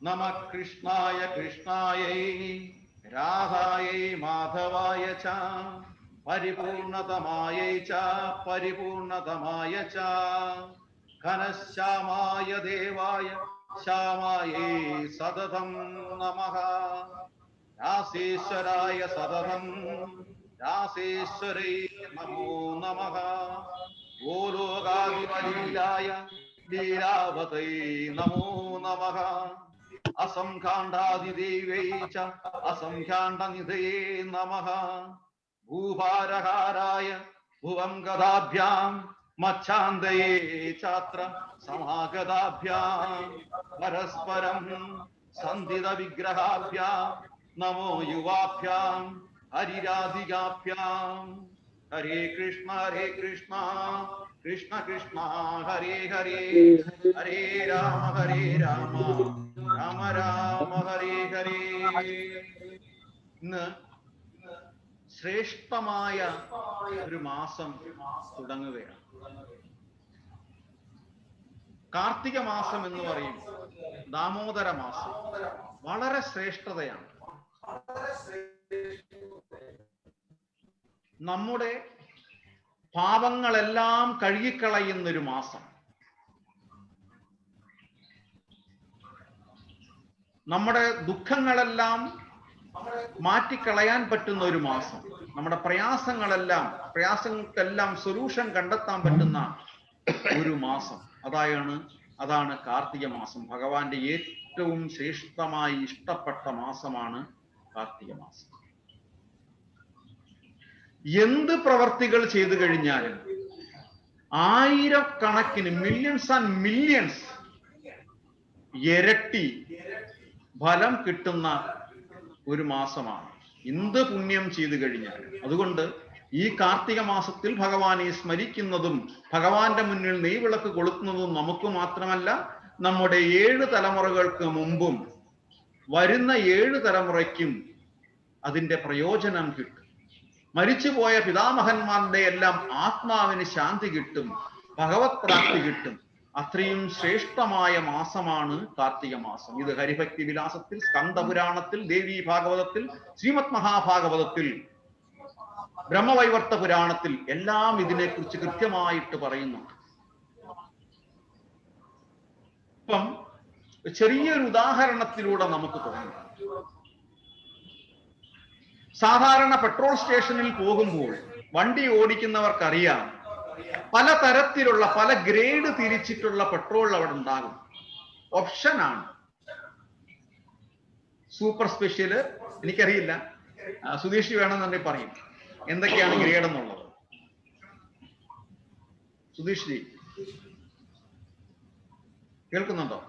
നമഃ കൃഷ്ണായ കൃഷ്ണായൈ രാധായൈ മാധവായ ച പരിപൂർണതമായൈ ച പരിപൂർണതമായ ച ഘനശ്യാമായ ദേവായ ശ്യാമായൈ സതതം നമഃ രാസേശ്വരായ സതതം രാസേശ്വരൈ നമോ നമഃ ഗോലോകാധിപലീലായ ലീലാവതൈ നമോ നമഃ അസംഖാണ്ഡാദിദേവൈ ച അസംഖ്യാണ്ഡനിധയേ നമഃ ഭൂഭാരഹാരായ ഭുവം ഗദാഭ്യാം മച്ഛാന്തയേ ചാത്ര സമാഗതാഭ്യാം പരസ്പരം സന്ധിത വിഗ്രഹാഭ്യാം നമോ യുവാഭ്യാം ഹരിരാധികാഭ്യാം. ഹരേ കൃഷ്ണ കൃഷ്ണ കൃഷ്ണ ഹരേ ഹരേ ഹരേ രാമ രാമ രാമ ഹരേ ഹരേ. ഇന്ന് ശ്രേഷ്ഠമായ ഒരു മാസം തുടങ്ങുകയാണ്. കാർത്തിക മാസം എന്ന് പറയും, ദാമോദര മാസം. വളരെ ശ്രേഷ്ഠതയാണ്. നമ്മുടെ പാപങ്ങളെല്ലാം കഴുകിക്കളയുന്നൊരു മാസം. നമ്മുടെ ദുഃഖങ്ങളെല്ലാം മാറ്റിക്കളയാൻ പറ്റുന്ന ഒരു മാസം. നമ്മുടെ പ്രയാസങ്ങൾക്കെല്ലാം സൊല്യൂഷൻ കണ്ടെത്താൻ പറ്റുന്ന ഒരു മാസം. അതാണ് കാർത്തിക മാസം. ഭഗവാന്റെ ഏറ്റവും ശ്രേഷ്ഠമായി ഇഷ്ടപ്പെട്ട മാസമാണ് കാർത്തിക മാസം. എന്ത് പ്രവർത്തികൾ ചെയ്തു കഴിഞ്ഞാലും ആയിരക്കണക്കിന് മില്യൺസ് ആൻഡ് മില്യൺസ് ഇരട്ടി ഫലം കിട്ടുന്ന ഒരു മാസമാണ് എന്ത് പുണ്യം ചെയ്തു കഴിഞ്ഞാലും. അതുകൊണ്ട് ഈ കാർത്തിക മാസത്തിൽ ഭഗവാനെ സ്മരിക്കുന്നതും ഭഗവാന്റെ മുന്നിൽ നെയ്വിളക്ക് കൊളുത്തുന്നതും നമുക്ക് മാത്രമല്ല, നമ്മുടെ 7 തലമുറകൾക്ക് മുമ്പും വരുന്ന 7 തലമുറയ്ക്കും അതിൻ്റെ പ്രയോജനം കിട്ടും. മരിച്ചുപോയ പിതാമഹന്മാരുടെ എല്ലാം ആത്മാവിന് ശാന്തി കിട്ടും, ഭഗവത് പ്രാപ്തി കിട്ടും. അത്രയും ശ്രേഷ്ഠമായ മാസമാണ് കാർത്തിക മാസം. ഇത് ഹരിഭക്തി വിലാസത്തിൽ, സ്കന്ദപുരാണത്തിൽ, ദേവി ഭാഗവതത്തിൽ, ശ്രീമദ് മഹാഭാഗവതത്തിൽ, ബ്രഹ്മവൈവർത്ത പുരാണത്തിൽ എല്ലാം ഇതിനെക്കുറിച്ച് കൃത്യമായിട്ട് പറയുന്നുണ്ട്. ഇപ്പം ചെറിയൊരു ഉദാഹരണത്തിലൂടെ നമുക്ക് തോന്നാം. സാധാരണ പെട്രോൾ സ്റ്റേഷനിൽ പോകുമ്പോൾ വണ്ടി ഓടിക്കുന്നവർക്കറിയാം, പല തരത്തിലുള്ള പല ഗ്രേഡ് തിരിച്ചിട്ടുള്ള പെട്രോൾ അവിടെ ഉണ്ടാകും. ഓപ്ഷനാണ്. സൂപ്പർ സ്പെഷ്യല്, എനിക്കറിയില്ല, സുധീഷ് വേണമെന്നുണ്ടെങ്കിൽ പറയും എന്തൊക്കെയാണ് ഗ്രേഡ് എന്നുള്ളത്. സുധീഷ് ജി കേൾക്കുന്നുണ്ടോ?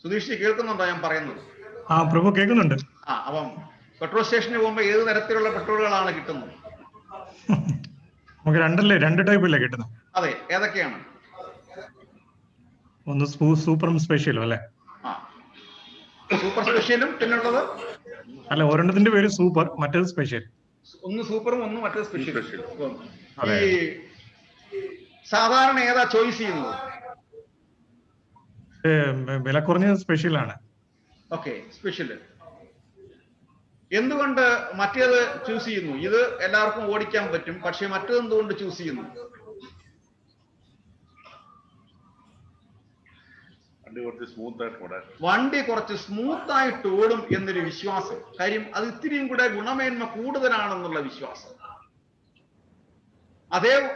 സുധീഷ് ജി കേൾക്കുന്നുണ്ടോ ഞാൻ പറയുന്നത്? ആ പ്രഭു കേൾക്കുന്നുണ്ട്. അപ്പം പെട്രോൾ സ്റ്റേഷനിൽ പോകുമ്പോൾ ഏത് തരത്തിലുള്ള പെട്രോളുകളാണ് കിട്ടുന്നത്? നമുക്ക് രണ്ട് ടൈപ്പല്ലേ കിട്ടുന്നത്? അതെ, ഏതൊക്കെയാണ്? ഒന്ന് സൂപ്പറും സ്പെഷ്യലും അല്ലെ? സൂപ്പർ സ്പെഷ്യലും പിന്നുള്ളത് അല്ല, ഒരെണ്ണത്തിന്റെ പേര് സൂപ്പർ, മറ്റേത് സ്പെഷ്യൽ. ഒന്ന് സൂപ്പറും ഒന്ന് മറ്റേത് സ്പെഷ്യൽ. ഈ സാധാരണ ഏതാ ചോയ്സ് ചെയ്യുന്നത്? വില കുറഞ്ഞത് സ്പെഷ്യലാണ്. Okay, special. എന്തുകൊണ്ട് മറ്റേത് ചൂസ് ചെയ്യുന്നു? ഇത് എല്ലാവർക്കും ഓടിക്കാൻ പറ്റും, പക്ഷെ മറ്റേത് എന്തുകൊണ്ട് ചൂസ് ചെയ്യുന്നു? വണ്ടി കുറച്ച് സ്മൂത്ത് ആയിട്ട് ഓടും എന്നൊരു വിശ്വാസം. കാര്യം അത് ഇത്തിരിയും കൂടെ ഗുണമേന്മ കൂടുതലാണെന്നുള്ള വിശ്വാസം.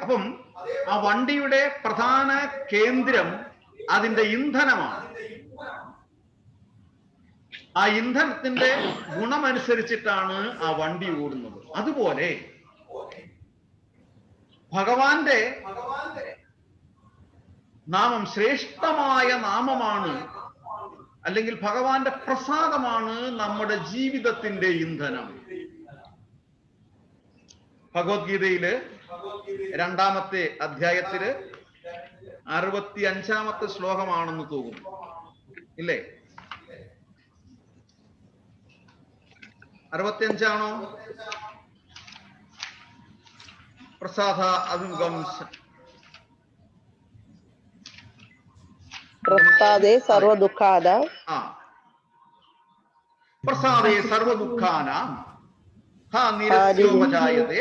അപ്പം ആ വണ്ടിയുടെ പ്രധാന കേന്ദ്രം അതിന്റെ ഇന്ധനമാണ്. ആ ഇന്ധനത്തിന്റെ ഗുണമനുസരിച്ചിട്ടാണ് ആ വണ്ടി ഓടുന്നത്. അതുപോലെ ഭഗവാന്റെ നാമം ശ്രേഷ്ഠമായ നാമമാണ്, അല്ലെങ്കിൽ ഭഗവാന്റെ പ്രസാദമാണ് നമ്മുടെ ജീവിതത്തിന്റെ ഇന്ധനം. ഭഗവത്ഗീതയില് 2-ാമത്തെ അധ്യായത്തില് 65-ാമത്തെ ശ്ലോകമാണെന്ന് തോന്നുന്നു, ഇല്ലേ? 65ആണോ? പ്രസാദ അതും പ്രസാദേ സർവദുഃഖാനാം പ്രസാദേ സർവദുഃഖാനാം ഹാനിരസ്യോപജായതേ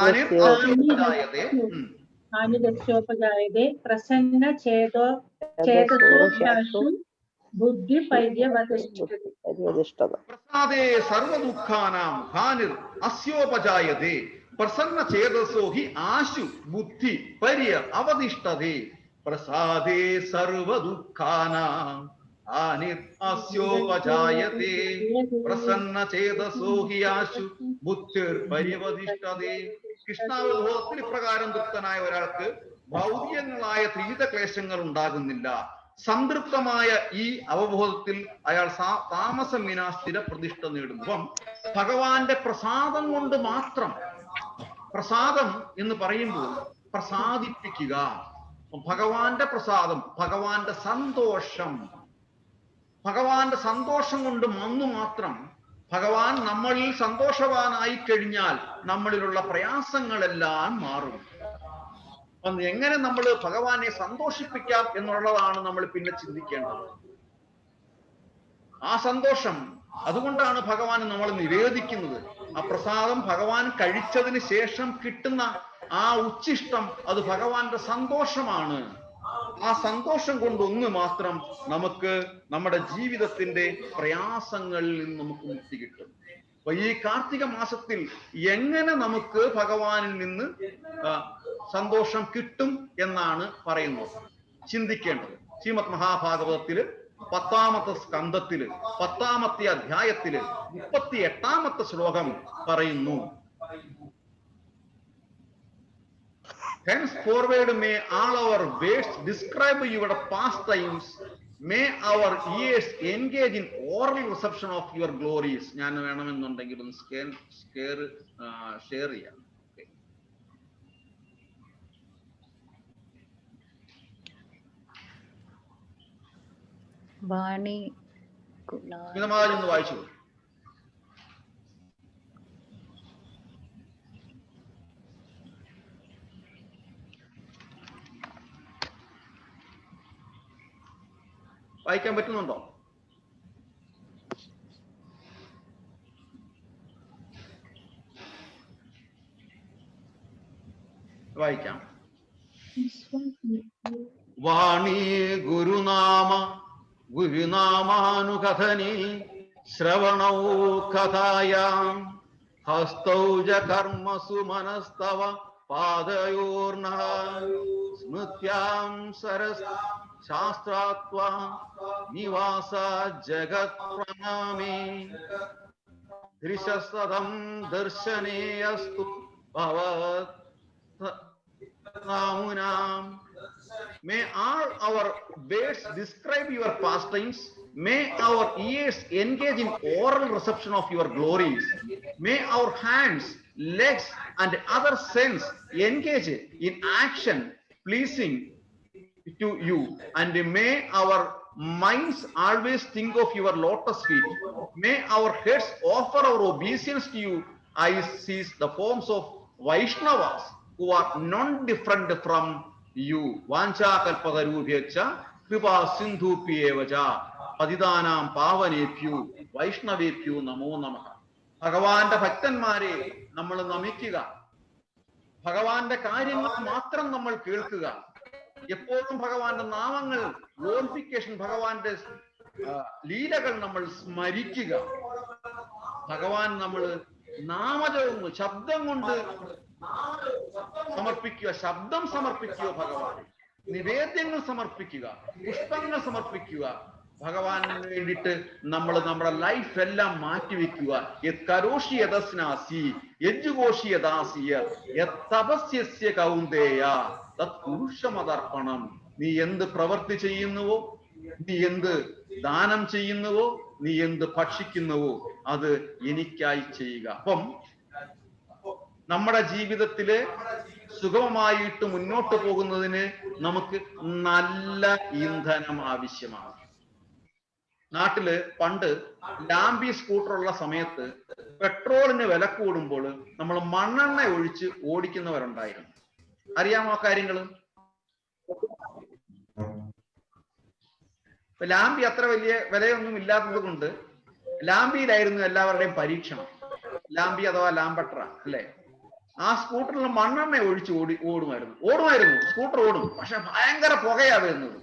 ഹാനിരസ്യോപജായതേ ഹാനിരസ്യോപജായതേ പ്രസന്ന ചേതസോ ബുദ്ധി പര്യവതിഷ്ഠതി. പ്രസാദേ സർവദുഃഖാനാം ഹാനിർ അസ്യോപജായതേ പ്രസന്ന ചേതസോ ഹി ആശു ബുദ്ധി പര്യ അവതിഷ്ഠതേ. പ്രസാദേ സർവദുഃഖാനാം ഹാനിർ അസ്യോപജായതേ പ്രസന്ന ചേതസോ ഹി ആശു ബുദ്ധിർ പര്യവതിഷ്ഠതേ. കൃഷ്ണാവബോധത്തിൽ ഇപ്രകാരം തൃപ്തനായ ഒരാൾക്ക് ഭൗതികങ്ങളായ ത്രിവിധക്ലേശങ്ങൾ ഉണ്ടാകുന്നില്ല. സംതൃപ്തമായ ഈ അവബോധത്തിൽ അയാൾ താമസമിന സ്ഥിര പ്രതിഷ്ഠ നേടുന്നു. അപ്പം ഭഗവാന്റെ പ്രസാദം കൊണ്ട് മാത്രം, പ്രസാദം എന്ന് പറയുമ്പോൾ പ്രസാദിപ്പിക്കുക, ഭഗവാന്റെ പ്രസാദം, ഭഗവാന്റെ സന്തോഷം, ഭഗവാന്റെ സന്തോഷം കൊണ്ട് വന്നു മാത്രം ഭഗവാൻ നമ്മളിൽ സന്തോഷവാനായി കഴിഞ്ഞാൽ നമ്മളിലുള്ള പ്രയാസങ്ങളെല്ലാം മാറും. അപ്പം എങ്ങനെ നമ്മൾ ഭഗവാനെ സന്തോഷിപ്പിക്കാം എന്നുള്ളതാണ് നമ്മൾ പിന്നെ ചിന്തിക്കേണ്ടത്. ആ സന്തോഷം, അതുകൊണ്ടാണ് ഭഗവാൻ നമ്മൾ നിവേദിക്കുന്നത്. ആ പ്രസാദം ഭഗവാൻ കഴിച്ചതിന് ശേഷം കിട്ടുന്ന ആ ഉച്ഛിഷ്ടം, അത് ഭഗവാന്റെ സന്തോഷമാണ്. ആ സന്തോഷം കൊണ്ടൊന്ന് മാത്രം നമുക്ക് നമ്മുടെ ജീവിതത്തിന്റെ പ്രയാസങ്ങളിൽ നിന്ന് നമുക്ക് മുക്തി കിട്ടും. അപ്പൊ ഈ കാർത്തിക മാസത്തിൽ എങ്ങനെ നമുക്ക് ഭഗവാനിൽ നിന്ന് സന്തോഷം കിട്ടും എന്നാണ് പറയുന്നത്, ചിന്തിക്കേണ്ടത്. ശ്രീമദ് മഹാഭാഗവതത്തില് 10ാമത്തെ സ്കന്ധത്തില് 10ാമത്തെ അധ്യായത്തില് 38ാമത്തെ ശ്ലോകം പറയുന്നു, henceforward may all our words describe your pastimes, may our ears engage in oral reception of your glories. ഞാൻ വേണമെന്നുണ്ടെങ്കിൽ ഒന്ന് ഷെയർ ചെയ്യാം. വാണി ഒന്ന് വായിച്ചു. വായിക്കാൻ പറ്റുന്നുണ്ടോ? വായിക്കാം. വാണി ഗുരുനാമാനുകഥനേ ശ്രവണൗ കഥായാം ഹസ്തൗ ച കർമ്മസു മനസ്തവ പാദയോർനഃ സ്മൃത്യാം സരസ് ശാസ്ത്രാത്വാ നിവാസ ജഗത് പ്രണാമേ ത്രിശതം ദർശനേയസ്തു ഭവത് നാമുനാം. May all our words describe your pastimes. May our ears engage in oral reception of your glories. May our hands, legs, and other sense engage in action pleasing to you. And may our minds always think of your lotus feet. May our heads offer our obeisance to you. I seize the forms of Vaishnavas who are non-different from you. വാഞ്ചാകൽപതരൂഭ്യശ്ച കൃപാ സിന്ധുഭ്യേവച പതിതാനാം പാവനേഭ്യോ വൈഷ്ണവേഭ്യോ നമോ നമഃ. ഭഗവാന്റെ ഭക്തന്മാരെ നമ്മൾ നമിക്കുക, ഭഗവാന്റെ കാര്യങ്ങൾ മാത്രം നമ്മൾ കേൾക്കുക, എപ്പോഴും ഭഗവാന്റെ നാമങ്ങൾ, ഗ്ലോറിഫിക്കേഷൻ, ഭഗവാന്റെ ലീലകൾ നമ്മൾ സ്മരിക്കുക. ഭഗവാൻ നമ്മൾ നാമജപം ശബ്ദം കൊണ്ട് സമർപ്പിക്കുക, ശബ്ദം സമർപ്പിക്കുക, ഭഗവാൻ നിവേദ്യങ്ങൾ സമർപ്പിക്കുക, പുഷ്പങ്ങൾ സമർപ്പിക്കുക. ഭഗവാന് വേണ്ടിയിട്ട് നമ്മൾ നമ്മുടെ ലൈഫ് എല്ലാം മാറ്റിവെക്കുക. യത്കരോഷി യതസ്നാസി യജ്ജുഘോഷി യദാസിയ യത്തപസ്യസ്യ കൗന്ദേയ തത് പുരുഷമതർപ്പണം. നീ എന്ത് പ്രവൃത്തി ചെയ്യുന്നുവോ, നീ എന്ത് ദാനം ചെയ്യുന്നുവോ, നീ എന്ത് ഭക്ഷിക്കുന്നുവോ അത് എനിക്കായി ചെയ്യുക. അപ്പം നമ്മുടെ ജീവിതത്തില് സുഗമമായിട്ട് മുന്നോട്ട് പോകുന്നതിന് നമുക്ക് നല്ല ഇന്ധനം ആവശ്യമാണ്. നാട്ടില് പണ്ട് ലാംബി സ്കൂട്ടറുള്ള സമയത്ത് പെട്രോളിന് വില കൂടുമ്പോൾ നമ്മൾ മണ്ണെണ്ണ ഒഴിച്ച് ഓടിക്കുന്നവരുണ്ടായിരുന്നു. അറിയാമോ കാര്യങ്ങള്? ലാംബി അത്ര വലിയ വിലയൊന്നും ഇല്ലാത്തത് കൊണ്ട് ലാംബിയിലായിരുന്നു എല്ലാവരുടെയും പരീക്ഷണം. ലാംബി അഥവാ ലാംബട്ര അല്ലെ. ആ സ്കൂട്ടറിൽ മണ്ണെണ്ണ ഒഴിച്ച് ഓടുമായിരുന്നു. സ്കൂട്ടർ ഓടും, പക്ഷെ ഭയങ്കര പുകയാ വരുന്നത്.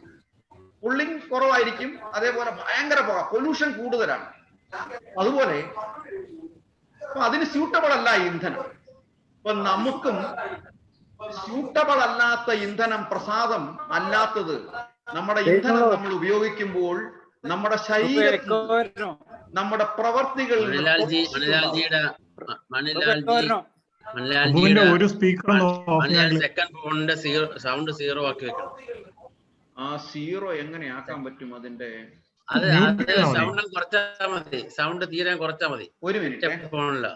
പുള്ളിങ് കുറവായിരിക്കും, അതേപോലെ ഭയങ്കര പുക, പൊല്യൂഷൻ കൂടുതലാണ്. അതുപോലെ അതിന് സ്യൂട്ടബിൾ അല്ല ഇന്ധനം. ഇപ്പൊ നമുക്കും സ്യൂട്ടബിൾ അല്ലാത്ത ഇന്ധനം, പ്രസാദം അല്ലാത്തത് നമ്മുടെ ഇന്ധനം നമ്മൾ ഉപയോഗിക്കുമ്പോൾ നമ്മുടെ ശരീരത്തിൽ, നമ്മുടെ പ്രവർത്തികളിൽ ഒരു സ്പീക്കർ സൗണ്ട് സീറോ ആക്കി വെക്കണം. ആ സീറോ എങ്ങനെ ആക്കാൻ പറ്റും? അതിന്റെ സൗണ്ട് കുറച്ചാ മതി, സൗണ്ട് തീരെ കുറച്ചാ മതി. ഒരു മിനിറ്റ് ഫോണില്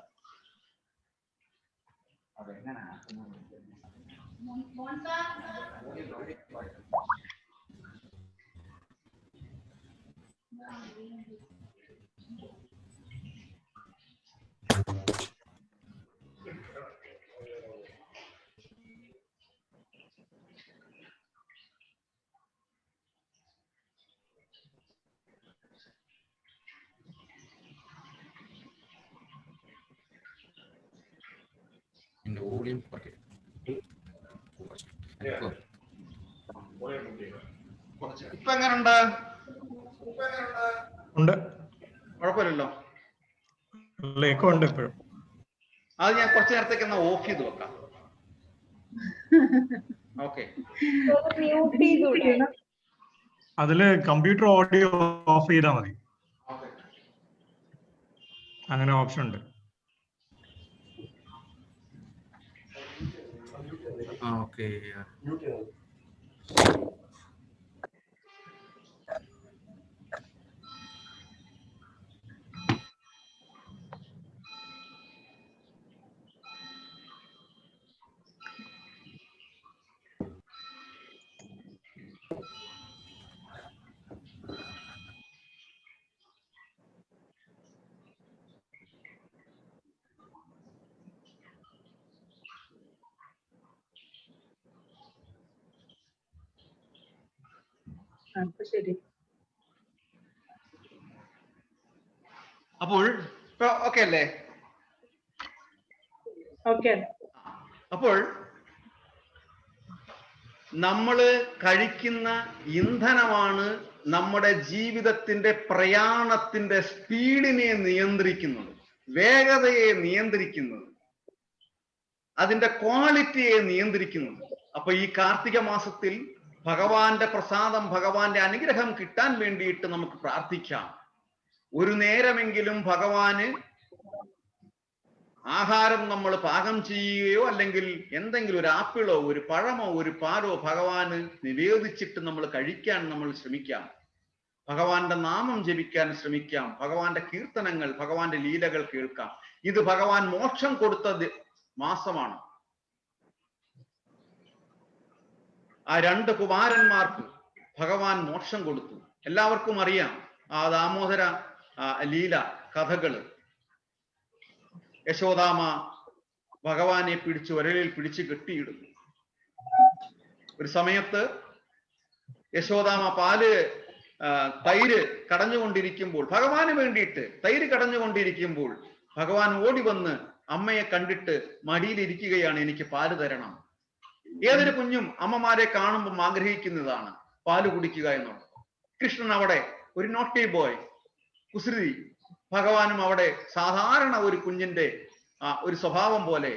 ഇപ്പൊ എങ്ങനെയുണ്ട്? കുഴപ്പമില്ലല്ലോ. അത് ഞാൻ കുറച്ചു നേരത്തേക്ക് എന്നാ ഓഫ് ചെയ്ത് വെക്കാം. ഓക്കെ, അതില് കമ്പ്യൂട്ടർ ഓഡിയോ ഓഫ് ചെയ്താൽ മതി. അങ്ങനെ ഓപ്ഷൻ ഉണ്ട്. ഓക്കെ, ശരി. അപ്പോൾ ഓക്കെ അല്ലേ? ഓക്കെ. അപ്പോൾ നമ്മള് കഴിക്കുന്ന ഇന്ധനമാണ് നമ്മുടെ ജീവിതത്തിന്റെ പ്രയാണത്തിന്റെ സ്പീഡിനെ നിയന്ത്രിക്കുന്നത്, വേഗതയെ നിയന്ത്രിക്കുന്നത്, അതിന്റെ ക്വാളിറ്റിയെ നിയന്ത്രിക്കുന്നത്. അപ്പൊ ഈ കാർത്തിക മാസത്തിൽ ഭഗവാന്റെ പ്രസാദം, ഭഗവാന്റെ അനുഗ്രഹം കിട്ടാൻ വേണ്ടിയിട്ട് നമുക്ക് പ്രാർത്ഥിക്കാം. ഒരു നേരമെങ്കിലും ഭഗവാന് ആഹാരം നമ്മൾ പാകം ചെയ്യുകയോ അല്ലെങ്കിൽ എന്തെങ്കിലും ഒരു ആപ്പിളോ ഒരു പഴമോ ഒരു പാലോ ഭഗവാന് നിവേദിച്ചിട്ട് നമ്മൾ കഴിക്കാൻ നമ്മൾ ശ്രമിക്കാം. ഭഗവാന്റെ നാമം ജപിക്കാൻ ശ്രമിക്കാം. ഭഗവാന്റെ കീർത്തനങ്ങൾ, ഭഗവാന്റെ ലീലകൾ കേൾക്കാം. ഇത് ഭഗവാൻ മോക്ഷം കൊടുത്ത മാസമാണ്. ആ രണ്ട് കുമാരന്മാർക്ക് ഭഗവാൻ മോക്ഷം കൊടുത്തു. എല്ലാവർക്കും അറിയാം ആ ദാമോദര ലീല കഥകള്. യശോദാമ ഭഗവാനെ പിടിച്ച് ഒരലിൽ പിടിച്ച് കെട്ടിയിടുന്നു. ഒരു സമയത്ത് യശോദാമ തൈര് കടഞ്ഞുകൊണ്ടിരിക്കുമ്പോൾ, ഭഗവാന് വേണ്ടിയിട്ട് തൈര് കടഞ്ഞുകൊണ്ടിരിക്കുമ്പോൾ ഭഗവാൻ ഓടി വന്ന് അമ്മയെ കണ്ടിട്ട് മടിയിലിരിക്കുകയാണ്, എനിക്ക് പാല് തരണം. ഏതൊരു കുഞ്ഞും അമ്മമാരെ കാണുമ്പം ആഗ്രഹിക്കുന്നതാണ് പാല് കുടിക്കുക എന്നുള്ളത്. കൃഷ്ണൻ അവിടെ ഒരു നോട്ടി ബോയ്, കുസൃതി. ഭഗവാനും അവിടെ സാധാരണ ഒരു കുഞ്ഞിന്റെ ഒരു സ്വഭാവം പോലെ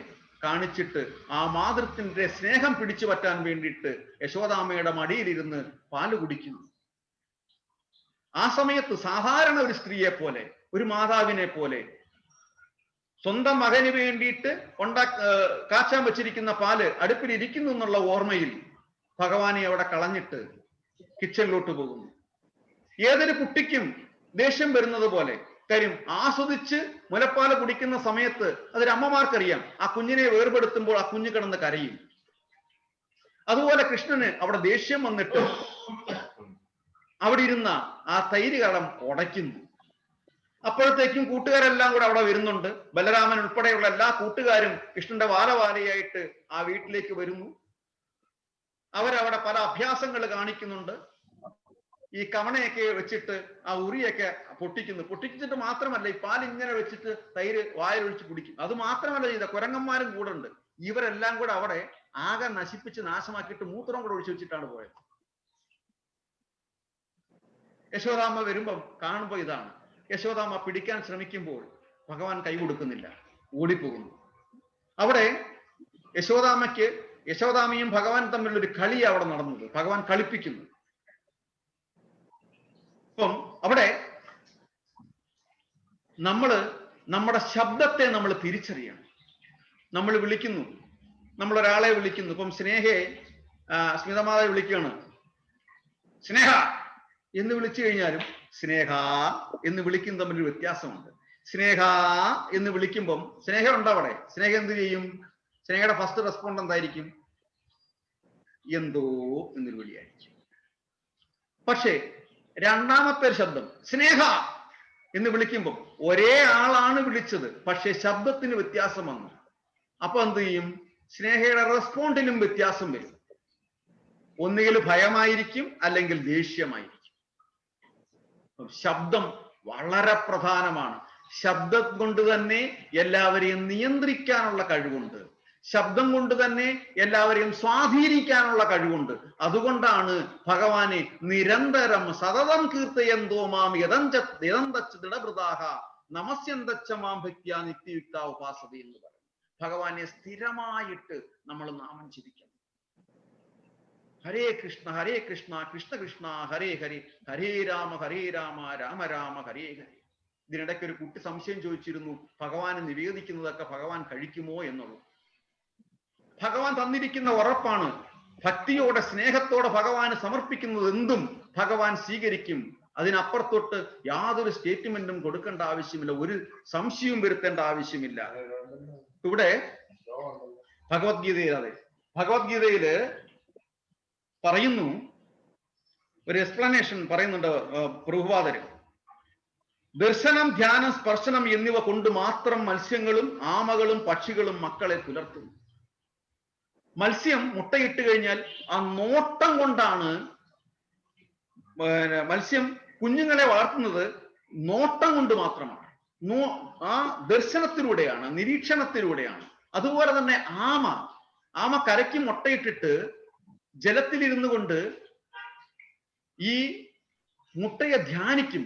കാണിച്ചിട്ട് ആ മാതൃത്വത്തിന്റെ സ്നേഹം പിടിച്ചു പറ്റാൻ വേണ്ടിയിട്ട് യശോദാമ്മയുടെ മടിയിലിരുന്ന് പാല് കുടിക്കുന്നു. ആ സമയത്ത് സാധാരണ ഒരു സ്ത്രീയെ പോലെ, ഒരു മാതാവിനെ പോലെ സ്വന്തം മകന് വേണ്ടിയിട്ട് കാച്ചാൻ വെച്ചിരിക്കുന്ന പാല് അടുപ്പിൽ ഇരിക്കുന്നു എന്നുള്ള ഓർമ്മയിൽ ഭഗവാനെ അവിടെ കളഞ്ഞിട്ട് കിച്ചണിലോട്ട് പോകുന്നു. ഏതൊരു കുട്ടിക്കും ദേഷ്യം വരുന്നത് പോലെ, കാര്യം ആസ്വദിച്ച് മുലപ്പാല് കുടിക്കുന്ന സമയത്ത് അതൊരു അമ്മമാർക്കറിയാം, ആ കുഞ്ഞിനെ വേർപെടുത്തുമ്പോൾ ആ കുഞ്ഞ് കിടന്ന് കരയും. അതുപോലെ കൃഷ്ണന് അവിടെ ദേഷ്യം വന്നിട്ട് അവിടെ ഇരുന്ന ആ തൈര് കളം ഉടയ്ക്കുന്നു. അപ്പോഴത്തേക്കും കൂട്ടുകാരെല്ലാം കൂടെ അവിടെ വരുന്നുണ്ട്. ബലരാമൻ ഉൾപ്പെടെയുള്ള എല്ലാ കൂട്ടുകാരും കൃഷ്ണന്റെ വാലവാലയായിട്ട് ആ വീട്ടിലേക്ക് വരുന്നു. അവരവിടെ പല അഭ്യാസങ്ങൾ കാണിക്കുന്നുണ്ട്. ഈ കവണയൊക്കെ വെച്ചിട്ട് ആ ഉറിയൊക്കെ പൊട്ടിച്ചിട്ട് മാത്രമല്ല, ഈ പാൽ ഇങ്ങനെ വെച്ചിട്ട് തൈര് വായിലൊഴിച്ച് കുടിക്കും. അത് മാത്രമല്ല ചെയ്ത, കുരങ്ങന്മാരും കൂടെ ഉണ്ട്. ഇവരെല്ലാം കൂടെ അവിടെ ആകെ നശിപ്പിച്ച് നാശമാക്കിയിട്ട് മൂത്രം കൂടെ ഒഴിച്ചു വെച്ചിട്ടാണ് പോയത്. യശോദാമ്മ വരുമ്പം കാണുമ്പോ ഇതാണ്. യശോദാമ്മ പിടിക്കാൻ ശ്രമിക്കുമ്പോൾ ഭഗവാൻ കൈ കൊടുക്കുന്നില്ല, ഓടിപ്പോകുന്നു. അവിടെ യശോദാമ്മയും ഭഗവാൻ തമ്മിലൊരു കളി അവിടെ നടന്നത്. ഭഗവാൻ കളിപ്പിക്കുന്നു. അപ്പം അവിടെ നമ്മുടെ ശബ്ദത്തെ നമ്മൾ തിരിച്ചറിയണം. നമ്മൾ വിളിക്കുന്നു, നമ്മളൊരാളെ വിളിക്കുന്നു. ഇപ്പം സ്മിതമാതാവ് വിളിക്കുകയാണ്, സ്നേഹ എന്ന് വിളിച്ചു കഴിഞ്ഞാലും സ്നേഹ എന്ന് വിളിക്കുന്ന തമ്മിൽ വ്യത്യാസമുണ്ട്. സ്നേഹ എന്ന് വിളിക്കുമ്പം സ്നേഹം ഉണ്ടോ അവിടെ? സ്നേഹം എന്ത് ചെയ്യും? സ്നേഹയുടെ ഫസ്റ്റ് റെസ്പോണ്ട് എന്തായിരിക്കും? എന്തോ എന്നൊരു വിളിയായിരിക്കും. പക്ഷേ രണ്ടാമത്തെ ശബ്ദം സ്നേഹ എന്ന് വിളിക്കുമ്പോൾ ഒരേ ആളാണ് വിളിച്ചത്, പക്ഷെ ശബ്ദത്തിന് വ്യത്യാസം വന്നു. അപ്പൊ എന്ത് ചെയ്യും? സ്നേഹയുടെ റെസ്പോണ്ടിലും വ്യത്യാസം വരും. ഒന്നുകിൽ ഭയമായിരിക്കും, അല്ലെങ്കിൽ ദേഷ്യമായിരിക്കും. ശബ്ദം വളരെ പ്രധാനമാണ്. ശബ്ദം കൊണ്ട് തന്നെ എല്ലാവരെയും നിയന്ത്രിക്കാനുള്ള കഴിവുണ്ട്. ശബ്ദം കൊണ്ട് തന്നെ എല്ലാവരെയും സ്വാധീനിക്കാനുള്ള കഴിവുണ്ട്. അതുകൊണ്ടാണ് ഭഗവാനെ നിരന്തരം സതതം കീർത്തയന്തോ മാം യദന്തൃതാഹ നമസ്യന്തച്ച മാം ഭക്ത്യാ നിത്യയുക്ത ഉപാസത എന്ന് പറയും. ഭഗവാനെ സ്ഥിരമായിട്ട് നമ്മൾ നാമം ജപിക്കണം. ഹരേ കൃഷ്ണ കൃഷ്ണ കൃഷ്ണ ഹരേ ഹരേ, ഹരേ രാമ രാമ രാമ ഹരേ ഹരേ. ഇതിനിടയ്ക്ക് ഒരു കുട്ടി സംശയം ചോദിച്ചിരുന്നു, ഭഗവാന് നിവേദിക്കുന്നതൊക്കെ ഭഗവാൻ കഴിക്കുമോ എന്നുള്ളത്. ഭഗവാൻ തന്നിരിക്കുന്ന ഉറപ്പാണ്. ഭക്തിയോടെ സ്നേഹത്തോടെ ഭഗവാന് സമർപ്പിക്കുന്നത് എന്തും ഭഗവാൻ സ്വീകരിക്കും. അതിനപ്പുറത്തൊട്ട് യാതൊരു സ്റ്റേറ്റ്മെന്റും കൊടുക്കേണ്ട ആവശ്യമില്ല, ഒരു സംശയവും വരുത്തേണ്ട ആവശ്യമില്ല. ഇവിടെ ഭഗവത്ഗീതയില് പറയുന്നു, ഒരു എക്സ്പ്ലനേഷൻ പറയുന്നുണ്ട് പ്രഭുപാദര്. ദർശനം, ധ്യാനം, സ്പർശനം എന്നിവ കൊണ്ട് മാത്രം മത്സ്യങ്ങളും ആമകളും പക്ഷികളും മക്കളെ പുലർത്തുന്നു. മത്സ്യം മുട്ടയിട്ട് കഴിഞ്ഞാൽ ആ നോട്ടം കൊണ്ടാണ് മത്സ്യം കുഞ്ഞുങ്ങളെ വളർത്തുന്നത്. നോട്ടം കൊണ്ട് മാത്രമാണ്, ആ ദർശനത്തിലൂടെയാണ്, നിരീക്ഷണത്തിലൂടെയാണ്. അതുപോലെ തന്നെ ആമ കരയ്ക്ക് മുട്ടയിട്ടിട്ട് ജലത്തിലിരുന്നു കൊണ്ട് ഈ മുട്ടയെ ധ്യാനിക്കും.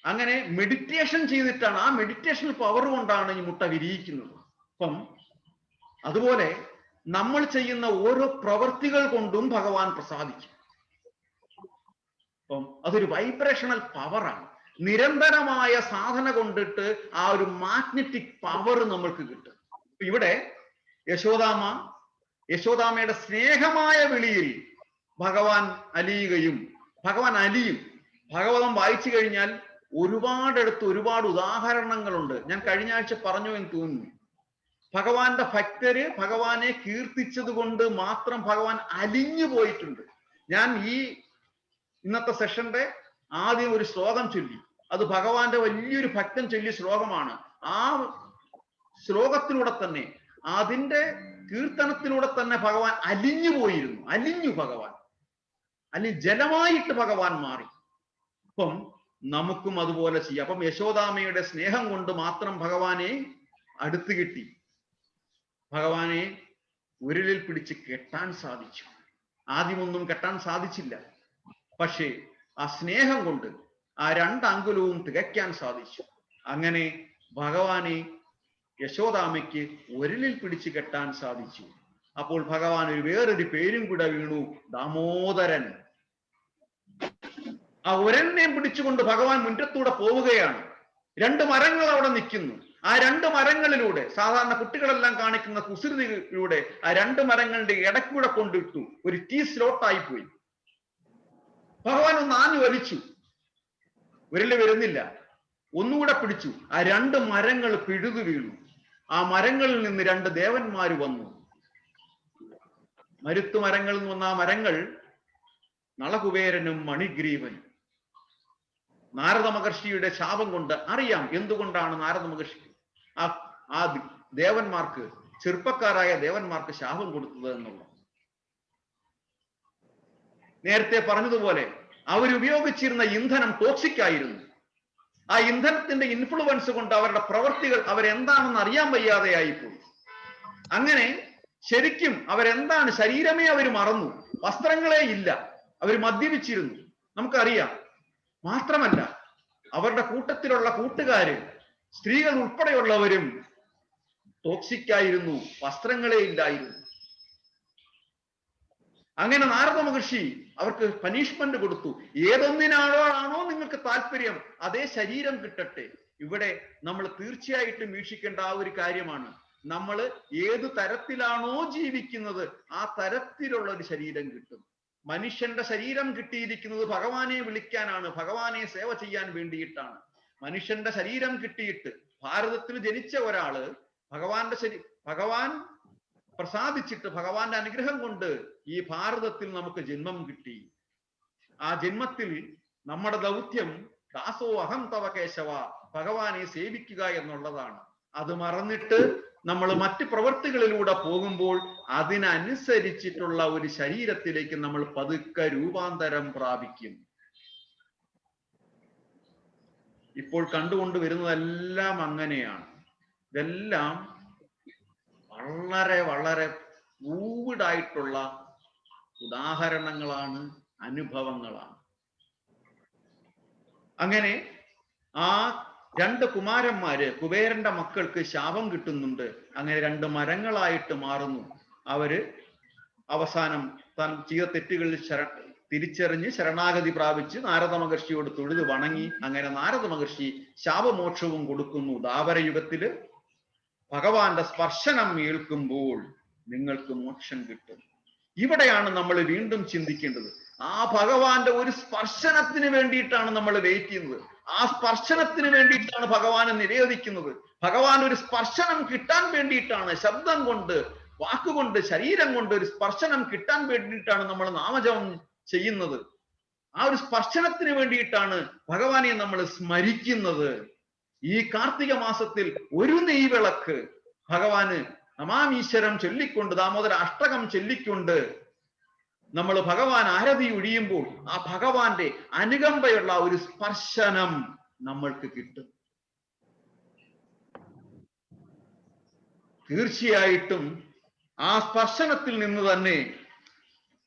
അങ്ങനെ മെഡിറ്റേഷൻ ചെയ്തിട്ടാണ്, ആ മെഡിറ്റേഷൻ പവർ കൊണ്ടാണ് ഈ മുട്ട വിരിയിക്കുന്നത്. അപ്പം അതുപോലെ നമ്മൾ ചെയ്യുന്ന ഓരോ പ്രവൃത്തികൾ കൊണ്ടും ഭഗവാൻ പ്രസാദിക്കും. അപ്പം അതൊരു വൈബ്രേഷണൽ പവറാണ്. നിരന്തരമായ സാധന കൊണ്ടിട്ട് ആ ഒരു മാഗ്നറ്റിക് പവർ നമ്മൾക്ക് കിട്ടും. ഇവിടെ യശോദാമ്മയുടെ സ്നേഹമായ വിളിയിൽ ഭഗവാൻ അലിയും. ഭഗവതം വായിച്ചു കഴിഞ്ഞാൽ ഒരുപാട് ഉദാഹരണങ്ങളുണ്ട്. ഞാൻ കഴിഞ്ഞ ആഴ്ച പറഞ്ഞു എന്ന് തോന്നുന്നു. ഭഗവാന്റെ ഭക്തര് ഭഗവാനെ കീർത്തിച്ചത് കൊണ്ട് മാത്രം ഭഗവാൻ അലിഞ്ഞു പോയിട്ടുണ്ട്. ഞാൻ ഇന്നത്തെ സെഷന്റെ ആദ്യം ഒരു ശ്ലോകം ചൊല്ലി. അത് ഭഗവാന്റെ വലിയൊരു ഭക്തൻ ചൊല്ലിയ ശ്ലോകമാണ്. ആ ശ്ലോകത്തിലൂടെ തന്നെ, അതിന്റെ കീർത്തനത്തിലൂടെ തന്നെ ഭഗവാൻ അലിഞ്ഞു ഭഗവാൻ ജലമായിട്ട് ഭഗവാൻ മാറി. അപ്പം നമുക്കും അതുപോലെ ചെയ്യാം. അപ്പം യശോദാമ്മയുടെ സ്നേഹം കൊണ്ട് മാത്രം ഭഗവാനെ അടുത്ത് കിട്ടി. ഭഗവാനെ ഉരുളിൽ പിടിച്ച് കെട്ടാൻ സാധിച്ചു. ആദ്യമൊന്നും കെട്ടാൻ സാധിച്ചില്ല, പക്ഷേ ആ സ്നേഹം കൊണ്ട് ആ 2 അങ്കുലവും തികയ്ക്കാൻ സാധിച്ചു. അങ്ങനെ ഭഗവാനെ യശോദാമ്മയ്ക്ക് ഉരുളിൽ പിടിച്ച് കെട്ടാൻ സാധിച്ചു. അപ്പോൾ ഭഗവാൻ വേറൊരു പേരും കൂടെ വീണു, ദാമോദരൻ. ആ ഉരലിനെയും പിടിച്ചുകൊണ്ട് ഭഗവാൻ മുറ്റത്തൂടെ പോവുകയാണ്. 2 മരങ്ങൾ അവിടെ നിൽക്കുന്നു. ആ 2 മരങ്ങളിലൂടെ, സാധാരണ കുട്ടികളെല്ലാം കാണിക്കുന്ന കുസൃതിയിലൂടെ, ആ 2 മരങ്ങളുടെ ഇടയ്ക്കൂടെ കൊണ്ടിട്ടു. ഒരു ടീ സ്ലോട്ടായി പോയി. ഭഗവാൻ ഒന്ന് ആഞ്ഞു വലിച്ചു, ഉരല് വരുന്നില്ല. ഒന്നുകൂടെ പിടിച്ചു. ആ 2 മരങ്ങൾ പിഴുതു വീണു. ആ മരങ്ങളിൽ നിന്ന് 2 ദേവന്മാര് വന്നു. മരുത്തു മരങ്ങളിൽ നിന്ന് വന്ന ആ മരങ്ങൾ നളകുബേരനും മണിഗ്രീവനും. നാരദ മഹർഷിയുടെ ശാപം കൊണ്ട് അറിയാം എന്തുകൊണ്ടാണ് നാരദ മഹർഷി ആ ദേവന്മാർക്ക്, ചെറുപ്പക്കാരായ ദേവന്മാർക്ക് ശാപം കൊടുത്തത് എന്നുള്ളത്. നേരത്തെ പറഞ്ഞതുപോലെ അവരുപയോഗിച്ചിരുന്ന ഇന്ധനം ടോക്സിക് ആയിരുന്നു. ആ ഇന്ധനത്തിന്റെ ഇൻഫ്ലുവൻസ് കൊണ്ട് അവരുടെ പ്രവൃത്തികൾ അവരെന്താണെന്ന് അറിയാൻ വയ്യാതെയായിപ്പോയി. അങ്ങനെ ശരിക്കും അവരെന്താണ്, ശരീരമേ അവർ മറന്നു, വസ്ത്രങ്ങളെ ഇല്ല, അവർ മദ്യപിച്ചിരുന്നു, നമുക്കറിയാം. മാത്രമല്ല അവരുടെ കൂട്ടത്തിലുള്ള കൂട്ടുകാര്, സ്ത്രീകൾ ഉൾപ്പെടെയുള്ളവരും ടോക്സിക് ആയിരുന്നു, വസ്ത്രങ്ങളെ ഇല്ലായിരുന്നു. അങ്ങനെ നാരദ മഹർഷി അവർക്ക് പനിഷ്മെന്റ് കൊടുത്തു. ഏതൊന്നിനാണോ നിങ്ങൾക്ക് താല്പര്യം അതേ ശരീരം കിട്ടട്ടെ. ഇവിടെ നമ്മൾ തീർച്ചയായിട്ടും വീക്ഷിക്കേണ്ട ആ ഒരു കാര്യമാണ്, നമ്മൾ ഏത് തരത്തിലാണോ ജീവിക്കുന്നത് ആ തരത്തിലുള്ള ഒരു ശരീരം കിട്ടും. മനുഷ്യന്റെ ശരീരം കിട്ടിയിരിക്കുന്നത് ഭഗവാനെ വിളിക്കാനാണ്, ഭഗവാനെ സേവ ചെയ്യാൻ വേണ്ടിയിട്ടാണ്. മനുഷ്യന്റെ ശരീരം കിട്ടിയിട്ട് ഭാരതത്തിൽ ജനിച്ച ഒരാള് ഭഗവാൻ പ്രസാദിച്ചിട്ട് ഭഗവാന്റെ അനുഗ്രഹം കൊണ്ട് ഈ ഭാരതത്തിൽ നമുക്ക് ജന്മം കിട്ടി. ആ ജന്മത്തിൽ നമ്മുടെ ദൗത്യം ദാസോ അഹം തവ കേശവ, ഭഗവാനെ സേവിക്കുക എന്നുള്ളതാണ്. അത് മറന്നിട്ട് നമ്മൾ മറ്റ് പ്രവൃത്തികളിലൂടെ പോകുമ്പോൾ അതിനനുസരിച്ചിട്ടുള്ള ഒരു ശരീരത്തിലേക്ക് നമ്മൾ പതുക്കെ രൂപാന്തരം പ്രാപിക്കും. ഇപ്പോൾ കണ്ടുകൊണ്ടുവരുന്നതെല്ലാം അങ്ങനെയാണ്. ഇതെല്ലാം വളരെ വളരെ പ്രൂവ്ഡായിട്ടുള്ള ഉദാഹരണങ്ങളാണ്, അനുഭവങ്ങളാണ്. അങ്ങനെ ആ രണ്ട് കുമാരന്മാര്, കുബേരന്റെ മക്കൾക്ക് ശാപം കിട്ടുന്നുണ്ട്. അങ്ങനെ രണ്ട് മരങ്ങളായിട്ട് മാറുന്നു. അവര് അവസാനം താൻ ചെയ്ത തെറ്റുകളിൽ തിരിച്ചറിഞ്ഞ് ശരണാഗതി പ്രാപിച്ച് നാരദ മഹർഷിയോട് തൊഴുത് വണങ്ങി. അങ്ങനെ നാരദ മഹർഷി ശാപമോക്ഷവും കൊടുക്കുന്നു. ദ്വാപരയുഗത്തില് ഭഗവാന്റെ സ്പർശനം ഏൽക്കുമ്പോൾ നിങ്ങൾക്ക് മോക്ഷം കിട്ടും. ഇവിടെയാണ് നമ്മൾ വീണ്ടും ചിന്തിക്കേണ്ടത്. ആ ഭഗവാന്റെ ഒരു സ്പർശനത്തിന് വേണ്ടിയിട്ടാണ് നമ്മൾ വെയിറ്റ് ചെയ്യുന്നത്. ആ സ്പർശനത്തിന് വേണ്ടിയിട്ടാണ് ഭഗവാനെ നിവേദിക്കുന്നത്. ഭഗവാൻ ഒരു സ്പർശനം കിട്ടാൻ വേണ്ടിയിട്ടാണ്, ശബ്ദം കൊണ്ട്, വാക്കുകൊണ്ട്, ശരീരം കൊണ്ട് ഒരു സ്പർശനം കിട്ടാൻ വേണ്ടിയിട്ടാണ് നമ്മൾ നാമജപം ചെയ്യുന്നത്. ആ ഒരു സ്പർശനത്തിന് വേണ്ടിയിട്ടാണ് ഭഗവാനെ നമ്മൾ സ്മരിക്കുന്നത്. ഈ കാർത്തിക മാസത്തിൽ ഒരു നെയ്വിളക്ക് ഭഗവാന് നമാമീശ്വരം ചൊല്ലിക്കൊണ്ട്, ദാമോദര അഷ്ടകം ചൊല്ലിക്കൊണ്ട് നമ്മൾ ഭഗവാൻ ആരതി ഒഴിയുമ്പോൾ ആ ഭഗവാന്റെ അനുകമ്പയുള്ള ഒരു സ്പർശനം നമ്മൾക്ക് കിട്ടും. തീർച്ചയായിട്ടും ആ സ്പർശനത്തിൽ നിന്ന് തന്നെ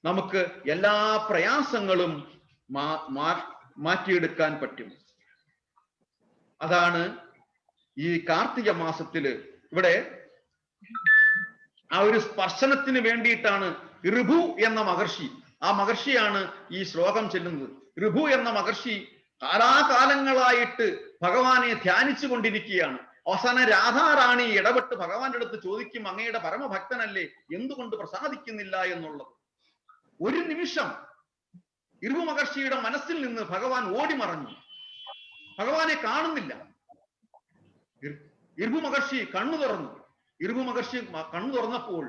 നമുക്ക് എല്ലാ പ്രയാസങ്ങളും മാറ്റിയെടുക്കാൻ പറ്റും. അതാണ് ഈ കാർത്തിക മാസത്തില് ഇവിടെ ആ ഒരു സ്പർശനത്തിന് വേണ്ടിയിട്ടാണ് ഋഭു എന്ന മഹർഷി, ആ മഹർഷിയാണ് ഈ ശ്ലോകം ചെല്ലുന്നത്. ഋഭു എന്ന മഹർഷി കാലാകാലങ്ങളായിട്ട് ഭഗവാനെ ധ്യാനിച്ചു കൊണ്ടിരിക്കുകയാണ്. അവസാനം രാധാറാണി ഇടപെട്ട് ഭഗവാന്റെ അടുത്ത് ചോദിക്കും, അങ്ങയുടെ പരമഭക്തനല്ലേ, എന്തുകൊണ്ട് പ്രസാദിക്കുന്നില്ല എന്നുള്ളത്. ഒരു നിമിഷം ഋഭു മഹർഷിയുടെ മനസ്സിൽ നിന്ന് ഭഗവാൻ ഓടിമറഞ്ഞു, ഭഗവാനെ കാണുന്നില്ല. ഋഭു മഹർഷി കണ്ണു തുറന്നു. ഋഭു മഹർഷി കണ്ണു തുറന്നപ്പോൾ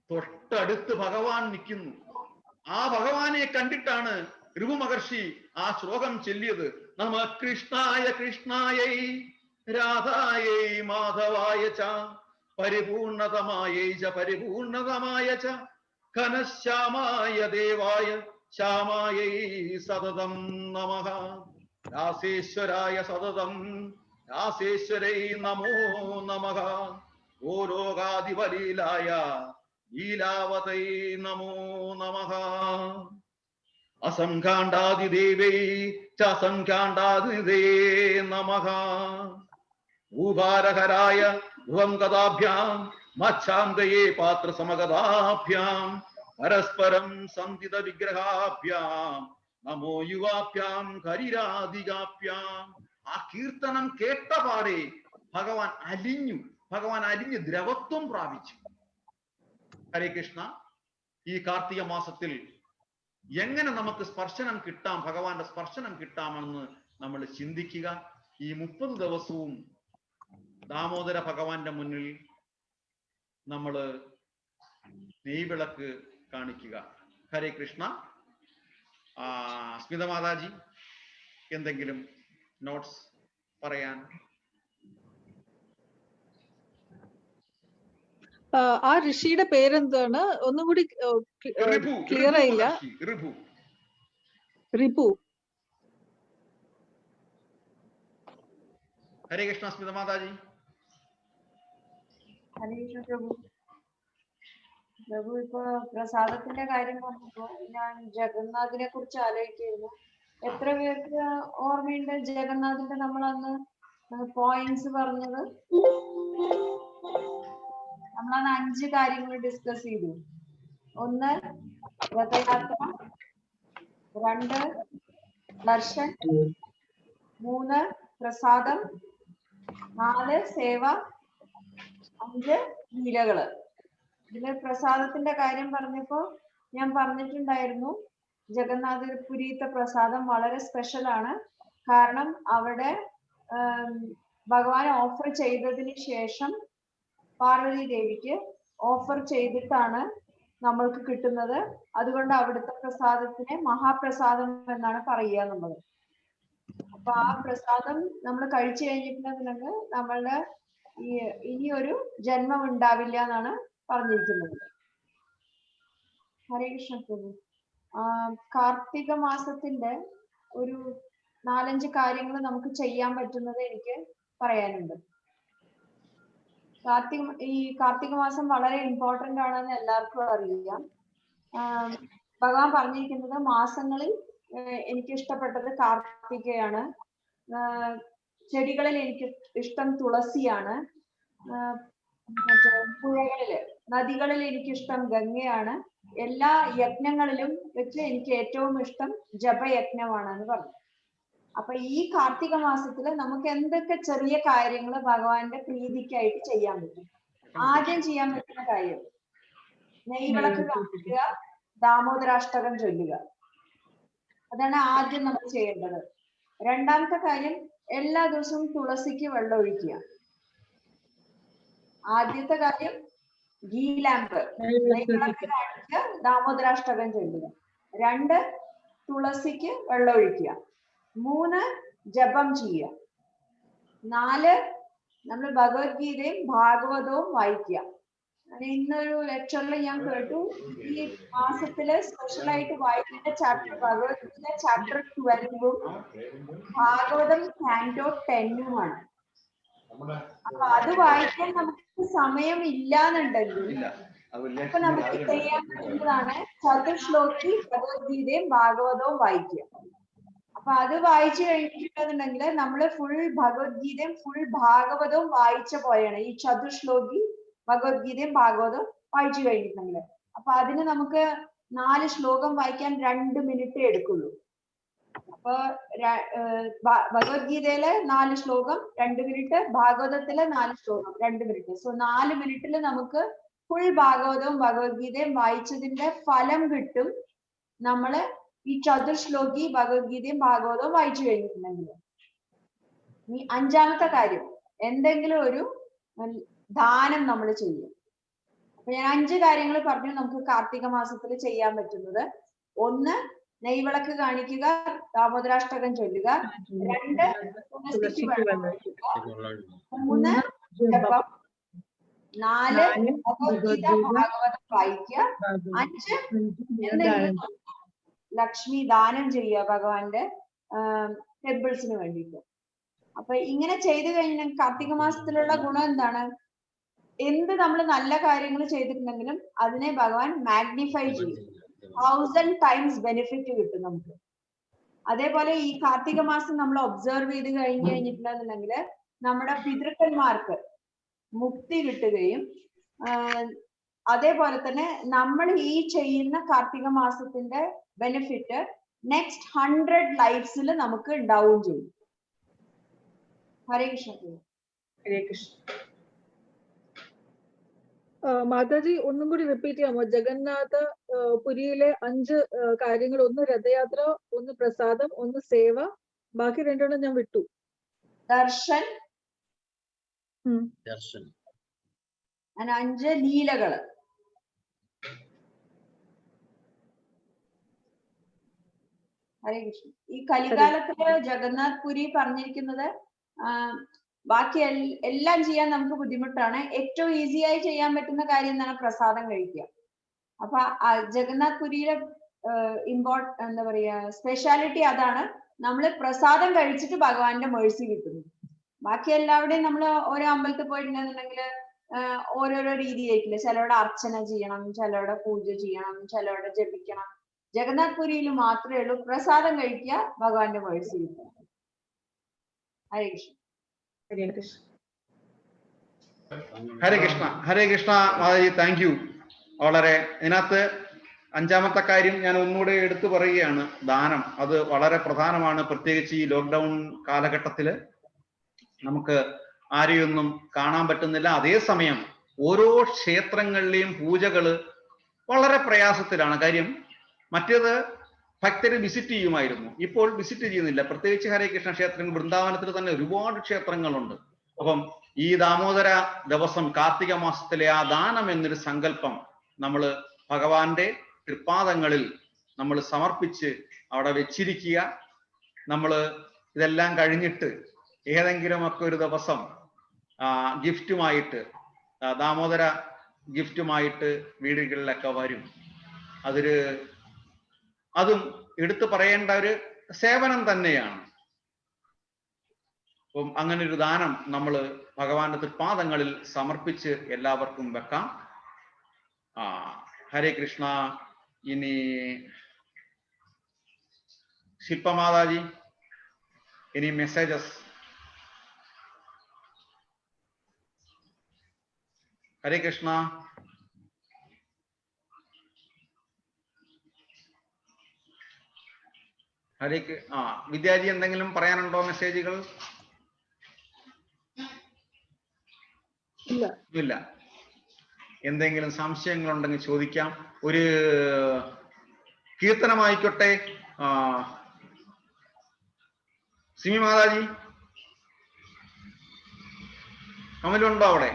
തൊട്ടടുത്ത് ഭഗവാൻ നിൽക്കുന്നു. ആ ഭഗവാനെ കണ്ടിട്ടാണ് ഋഭു മഹർഷി ആ ശ്ലോകം ചൊല്ലിയത്. നമ കൃഷ്ണായ കൃഷ്ണായൈ രാധായൈ മാധവായ ച പരിപൂർണതമായൈ ച പരിപൂർണതമായ ച ഘനശ്യാമായ ദേവായ ശ്യാമായൈ സതതം നമഃ. രാസേശ്വരായ സതതം രാസേശ്വരൈ നമോ നമഃ. ഗോലോകാധിപലീലായ ലീലാവതൈ നമോ നമഃ. അസംഖ്യാണ്ടാദിദേവൈ ച സംഖ്യാണ്ടാദിദേ നമഃ. ഭൂഭാരഹരായ ധ്രുവം കഥാഭ്യാം മച്ഛാന്തയേ പാത്ര സമഗതാഭ്യാം പരസ്പരം സന്ധിത വിഗ്രഹാഭ്യാം നമോ യുവാഭ്യാം ഹരിരാധികാഭ്യാം. ആ കീർത്തനം കേട്ട പാടെ ഭഗവാൻ അലിഞ്ഞ് ദ്രവത്വം പ്രാപിച്ചു. ഹരേ കൃഷ്ണ. ഈ കാർത്തിക മാസത്തിൽ എങ്ങനെ നമുക്ക് സ്പർശനം കിട്ടാം, ഭഗവാന്റെ സ്പർശനം കിട്ടാമെന്ന് നമ്മൾ ചിന്തിക്കുക. ഈ 30 ദിവസവും ദാമോദര ഭഗവാന്റെ മുന്നിൽ നമ്മൾ നെയ്വിളക്ക് കാണിക്കുക. ഹരേ കൃഷ്ണ. സ്മിത മാതാജി എന്തെങ്കിലും നോട്ട്സ് പറയാൻ? ആ ഋഷിയുടെ പേരെന്താണ്? ഒന്നും കൂടി ക്ലിയർ ആയില്ല. ഋഭു. Ripu. Hare Krishna, Smita Mataji. ഹരേ കൃഷ്ണ പ്രഭു. പ്രഭു ഇപ്പൊ പ്രസാദത്തിന്റെ കാര്യം പറഞ്ഞപ്പോ ഞാൻ ജഗന്നാഥിനെ കുറിച്ച് ആലോചിക്കായിരുന്നു. എത്ര പേർക്ക് ഓർമ്മയുണ്ട് ജഗന്നാഥിന്റെ നമ്മൾ അന്ന് പോയിന്റ്സ് പറഞ്ഞത്? നമ്മളന്ന് 5 കാര്യങ്ങൾ ഡിസ്കസ് ചെയ്തു. 1 രഥയാത്ര, 2 ദർശൻ, 3 പ്രസാദം, 4 സേവ, 5 ലീലകള്. ഇതില് പ്രസാദത്തിന്റെ കാര്യം പറഞ്ഞപ്പോ ഞാൻ പറഞ്ഞിട്ടുണ്ടായിരുന്നു ജഗന്നാഥപുരിത്തെ പ്രസാദം വളരെ സ്പെഷ്യൽ ആണ്. കാരണം അവിടെ ഭഗവാൻ ഓഫർ ചെയ്തതിന് ശേഷം പാർവതി ദേവിക്ക് ഓഫർ ചെയ്തിട്ടാണ് നമ്മൾക്ക് കിട്ടുന്നത്. അതുകൊണ്ട് അവിടുത്തെ പ്രസാദത്തിനെ മഹാപ്രസാദം എന്നാണ് പറയുക എന്നുള്ളത്. അപ്പൊ ആ പ്രസാദം നമ്മൾ കഴിച്ചു കഴിഞ്ഞിട്ടുണ്ടെങ്കിൽ നമ്മളുടെ ഇനി ഒരു ജന്മം ഉണ്ടാവില്ല എന്നാണ് പറഞ്ഞിരിക്കുന്നത്. ഹരേ കൃഷ്ണ പ്രഭു. കാർത്തിക മാസത്തിന്റെ ഒരു 4-5 കാര്യങ്ങൾ നമുക്ക് ചെയ്യാൻ പറ്റുന്നത് എനിക്ക് പറയാനുണ്ട്. കാർത്തിക മാസം വളരെ ഇമ്പോർട്ടന്റ് ആണെന്ന് എല്ലാവർക്കും അറിയാം. ഭഗവാൻ പറഞ്ഞിരിക്കുന്നത് മാസങ്ങളിൽ എനിക്ക് ഇഷ്ടപ്പെട്ടത് കാർത്തികയാണ്. ചെടികളിൽ എനിക്ക് ഇഷ്ടം തുളസിയാണ്. മറ്റേ പുഴകളില് നദികളിൽ എനിക്കിഷ്ടം ഗംഗയാണ്. എല്ലാ യജ്ഞങ്ങളിലും വെച്ച് എനിക്ക് ഏറ്റവും ഇഷ്ടം ജപയജ്ഞമാണെന്ന് പറഞ്ഞു. അപ്പൊ ഈ കാർത്തിക മാസത്തില് നമുക്ക് എന്തൊക്കെ ചെറിയ കാര്യങ്ങൾ ഭഗവാന്റെ പ്രീതിക്കായിട്ട് ചെയ്യാൻ പറ്റും? ആദ്യം ചെയ്യാൻ പറ്റുന്ന കാര്യം നെയ്വിളക്ക് കാണിക്കുക, ദാമോദരാഷ്ടകം ചൊല്ലുക. അതാണ് ആദ്യം നമ്മൾ ചെയ്യേണ്ടത്. രണ്ടാമത്തെ കാര്യം എല്ലാ ദിവസവും തുളസിക്ക് വെള്ളം ഒഴിക്കുക. ആദ്യത്തെ കാര്യം ഗീ ലാമ്പ് നെയ്വിളക്ക് കാണിക്കുക, ദാമോദരാഷ്ടകം ചൊല്ലുക. 2 തുളസിക്ക് വെള്ളം ഒഴിക്കുക. 3 ജപം ചെയ്യുക. 4 നമ്മൾ ഭഗവത്ഗീതയും ഭാഗവതവും വായിക്കുക. ഇന്നൊരു ലെക്ചറിൽ ഞാൻ കേട്ടു ഈ മാസത്തില് സ്പെഷ്യൽ ആയിട്ട് വായിക്കേണ്ട ചാപ്റ്റർ ഭഗവത്ഗീത ചാപ്റ്റർ 12ഉം ഭാഗവതം കാൻഡോ 10ഉമാണ്. അപ്പൊ അത് വായിക്കാൻ നമുക്ക് സമയം ഇല്ലാന്നുണ്ടെങ്കിൽ അപ്പൊ നമുക്ക് ചെയ്യാൻ പറ്റുന്നതാണ് ചതുശ്ലോകി ഭഗവത്ഗീതയും ഭാഗവതവും വായിക്കുക. അപ്പൊ അത് വായിച്ചു കഴിഞ്ഞിട്ടുണ്ടെങ്കിൽ നമ്മള് ഫുൾ ഭഗവത്ഗീതയും ഫുൾ ഭാഗവതവും വായിച്ച പോലെയാണ് ഈ ചതുശ്ലോകി ഭഗവത്ഗീതയും ഭാഗവതവും വായിച്ചു കഴിഞ്ഞിട്ടുണ്ടെങ്കിൽ. അപ്പൊ അതിന് നമുക്ക് 4 ശ്ലോകം വായിക്കാൻ 2 മിനിറ്റ് എടുക്കുള്ളൂ. അപ്പൊ ഭഗവത്ഗീതയിലെ 4 ശ്ലോകം 2 മിനിറ്റ്, ഭാഗവതത്തിലെ 4 ശ്ലോകം 2 മിനിറ്റ്. സോ 4 മിനിറ്റിൽ നമുക്ക് ഫുൾ ഭാഗവതവും ഭഗവത്ഗീതയും വായിച്ചതിന്റെ ഫലം കിട്ടും നമ്മള് ഈ ചതുശ്ലോകി ഭഗവത്ഗീതയും ഭാഗവതവും വായിച്ചു കഴിഞ്ഞിട്ടുണ്ടെങ്കിൽ. ഈ 5ാമത്തെ കാര്യം എന്തെങ്കിലും ഒരു ദാനം നമ്മൾ ചെയ്യും. അപ്പൊ ഞാൻ 5 കാര്യങ്ങൾ പറഞ്ഞു നമുക്ക് കാർത്തിക മാസത്തിൽ ചെയ്യാൻ പറ്റുന്നത്. 1 നെയ്വിളക്ക് കാണിക്കുക, ദാമോദരാഷ്ടകം ചൊല്ലുക. 2 തുളസിക്ക് വെള്ളം ഒഴിക്കുക. 3 ജപം. 4 ഭഗവത്ഗീത ഭാഗവതം വായിക്കുക. 5 എന്തെങ്കിലും ലക്ഷ്മി ദാനം ചെയ്യുക ഭഗവാന്റെ ടെമ്പിൾസിന് വേണ്ടിയിട്ട്. അപ്പൊ ഇങ്ങനെ ചെയ്തു കഴിഞ്ഞാൽ കാർത്തിക മാസത്തിലുള്ള ഗുണം എന്താണ്? എന്ത് നമ്മൾ നല്ല കാര്യങ്ങൾ ചെയ്തിട്ടുണ്ടെങ്കിലും അതിനെ ഭഗവാൻ മാഗ്നിഫൈ ചെയ്യും. 1000 ടൈംസ് ബെനിഫിറ്റ് കിട്ടും നമുക്ക്. അതേപോലെ ഈ കാർത്തിക മാസം നമ്മൾ ഒബ്സർവ് ചെയ്ത് കഴിഞ്ഞിട്ടുണ്ടെന്നുണ്ടെങ്കിൽ നമ്മുടെ പിതൃക്കന്മാർക്ക് മുക്തി കിട്ടുകയും അതേപോലെ തന്നെ നമ്മൾ ഈ ചെയ്യുന്ന കാർത്തിക മാസത്തിന്റെ ബെനിഫിറ്റ് നെക്സ്റ്റ് 100 ലൈഫ്സിൽ നമുക്ക് ഉണ്ടാവുകയും ചെയ്യും. ഹരേ കൃഷ്ണ. ഹരേ കൃഷ്ണ. മാതാജി ഒന്നും കൂടി റിപ്പീറ്റ് ചെയ്യാമോ? ജഗന്നാഥ പുരിയിലെ 5 കാര്യങ്ങൾ: 1 രഥയാത്ര, 1 പ്രസാദം, 1 സേവ, ബാക്കി 2 ഞാൻ വിട്ടു. ദർശൻ, ദർശൻ, 5 ലീലകള്. ഹരേ കൃഷ്ണ. ഈ കലികാലത്തില് ജഗന്നാഥ് പുരി പറഞ്ഞിരിക്കുന്നത് ബാക്കി എല്ലാം ചെയ്യാൻ നമുക്ക് ബുദ്ധിമുട്ടാണ്. ഏറ്റവും ഈസിയായി ചെയ്യാൻ പറ്റുന്ന കാര്യം എന്താണ്? പ്രസാദം കഴിക്കുക. അപ്പൊ ജഗന്നാഥ് പുരിയിലെ എന്താ പറയാ സ്പെഷ്യാലിറ്റി അതാണ്. നമ്മൾ പ്രസാദം കഴിച്ചിട്ട് ഭഗവാന്റെ മേഴ്സി കിട്ടുന്നു. ബാക്കി എല്ലാവരുടെയും നമ്മൾ ഓരോ അമ്പലത്തിൽ പോയിട്ടുണ്ടെന്നുണ്ടെങ്കിൽ ഓരോരോ രീതിയായിട്ടില്ല. ചിലവിടെ അർച്ചന ചെയ്യണം, ചിലവിടെ പൂജ ചെയ്യണം, ചിലവിടെ ജപിക്കണം. ജഗന്നാഥ് പുരിയിൽ മാത്രമേ ഉള്ളൂ പ്രസാദം കഴിക്കുക, ഭഗവാന്റെ മേഴ്സി കിട്ടുക. ഹരേ കൃഷ്ണ. ഹരേ കൃഷ്ണ. ഹരേ കൃഷ്ണ. ഹരേ കൃഷ്ണ മാതാജി, താങ്ക് യു. വളരെ ഇതിനകത്ത് അഞ്ചാമത്തെ കാര്യം ഞാൻ ഒന്നുകൂടെ എടുത്തു പറയുകയാണ്, ദാനം. അത് വളരെ പ്രധാനമാണ്. പ്രത്യേകിച്ച് ഈ ലോക്ക്ഡൗൺ കാലഘട്ടത്തിൽ നമുക്ക് ആരെയൊന്നും കാണാൻ പറ്റുന്നില്ല. അതേസമയം ഓരോ ക്ഷേത്രങ്ങളിലെയും പൂജകള് വളരെ പ്രയാസത്തിലാണ്. കാര്യം മറ്റേത് ഭക്തര് വിസിറ്റ് ചെയ്യുമായിരുന്നു, ഇപ്പോൾ വിസിറ്റ് ചെയ്യുന്നില്ല. പ്രത്യേകിച്ച് ഹരേ കൃഷ്ണ ക്ഷേത്രങ്ങൾ, വൃന്ദാവനത്തിൽ തന്നെ ഒരുപാട് ക്ഷേത്രങ്ങളുണ്ട്. അപ്പം ഈ ദാമോദര ദിവസം, കാർത്തിക മാസത്തിലെ ആ ദാനം എന്നൊരു സങ്കല്പം നമ്മൾ ഭഗവാന്റെ തൃപ്പാദങ്ങളിൽ നമ്മൾ സമർപ്പിച്ച് അവിടെ വെച്ചിരിക്കുക. നമ്മൾ ഇതെല്ലാം കഴിഞ്ഞിട്ട് ഏതെങ്കിലുമൊക്കെ ഒരു ദിവസം ഗിഫ്റ്റുമായിട്ട്, ദാമോദര ഗിഫ്റ്റുമായിട്ട് വീടുകളിലൊക്കെ വരും. അതും എടുത്തു പറയേണ്ട ഒരു സേവനം തന്നെയാണ്. അപ്പം അങ്ങനെ ഒരു ദാനം നമ്മൾ ഭഗവാന്റെ തൃപ്പാദങ്ങളിൽ സമർപ്പിച്ച് എല്ലാവർക്കും വെക്കാം. ഹരേ കൃഷ്ണ. ഇനി ശില്പ മാതാജി, ഇനി മെസ്സേജസ്. ഹരേ കൃഷ്ണ. വിദ്യാജി, എന്തെങ്കിലും പറയാനുണ്ടോ? മെസ്സേജുകൾ ഇല്ല. എന്തെങ്കിലും സംശയങ്ങൾ ഉണ്ടെങ്കിൽ ചോദിക്കാം. ഒരു കീർത്തനമായിക്കോട്ടെ. സിമി മാതാജി, കമലുണ്ടോ അവിടെ?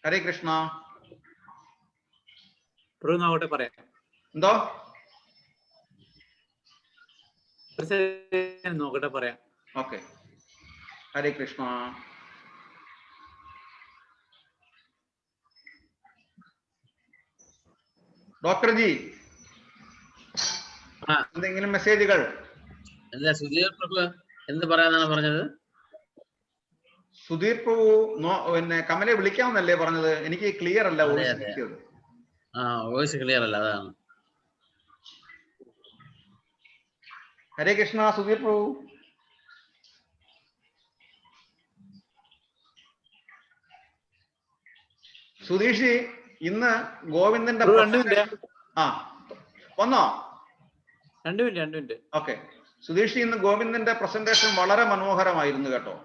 ഹരേ കൃഷ്ണ. പറയാം. എന്തോ നോക്കട്ടെ, പറയാം. ഓക്കെ. ഹരേ കൃഷ്ണ. ഡോക്ടർ ജി, എന്തെങ്കിലും മെസ്സേജുകൾ? സുധീർ പ്രഭു എന്ത് പറയാന്നാണ് പറഞ്ഞത്? സുധീർ പ്രഭു പിന്നെ കമലെ വിളിക്കാമെന്നല്ലേ പറഞ്ഞത്? എനിക്ക് ക്ലിയർ അല്ല വോയിസ്. വോയിസ് ക്ലിയർ അല്ല, അതാണ്. ഹരേ കൃഷ്ണ. സുധീർ പ്രഭു. സുധീഷ്, ഇന്ന് ഗോവിന്ദന്റെ വന്നോ? 2 മിനിറ്റ്. ഓക്കെ. സുധീഷ്, ഇന്ന് ഗോവിന്ദന്റെ പ്രസന്റേഷൻ വളരെ മനോഹരമായിരുന്നു കേട്ടോ.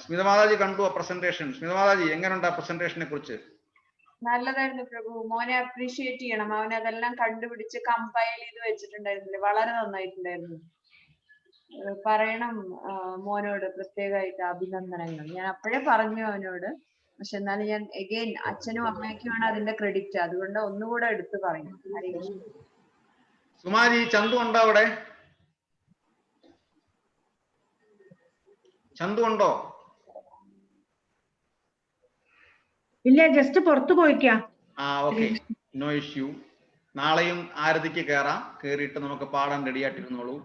സ്മിത മാതാജി കണ്ടു ആ പ്രസന്റേഷൻ. സ്മിത മാതാജി, എങ്ങനെയുണ്ട് ആ പ്രസന്റേഷനെ കുറിച്ച്? നല്ലതായിരുന്നു പ്രഭു. മോനെ അപ്രീഷിയേറ്റ് ചെയ്യണം. അവൻ അതെല്ലാം കണ്ടുപിടിച്ച് കമ്പൈൽ ചെയ്ത് വെച്ചിട്ടുണ്ടായിരുന്നില്ലേ, വളരെ നന്നായിട്ടുണ്ടായിരുന്നു. പറയണം മോനോട് പ്രത്യേകമായിട്ട് അഭിനന്ദനങ്ങൾ. ഞാൻ അപ്പോഴേ പറഞ്ഞു അവനോട്. പക്ഷെ എന്നാലും ഞാൻ എഗെയിൻ അച്ഛനും അമ്മയ്ക്കുമാണ് അതിന്റെ ക്രെഡിറ്റ്, അതുകൊണ്ട് ഒന്നുകൂടെ എടുത്തു പറയും. സുമാരി, ചന്തു ഉണ്ടോ അവിടെ? ചന്തു ഉണ്ടോ? ഇല്ല, ജസ്റ്റ് പുറത്തു പോയിക്കാം. Okay, no issue. നാളെയും ആരതിക്ക് കയറാം. കയറിയിട്ട് നമുക്ക് പാടാൻ റെഡിയായിട്ടിരുന്നോളൂ.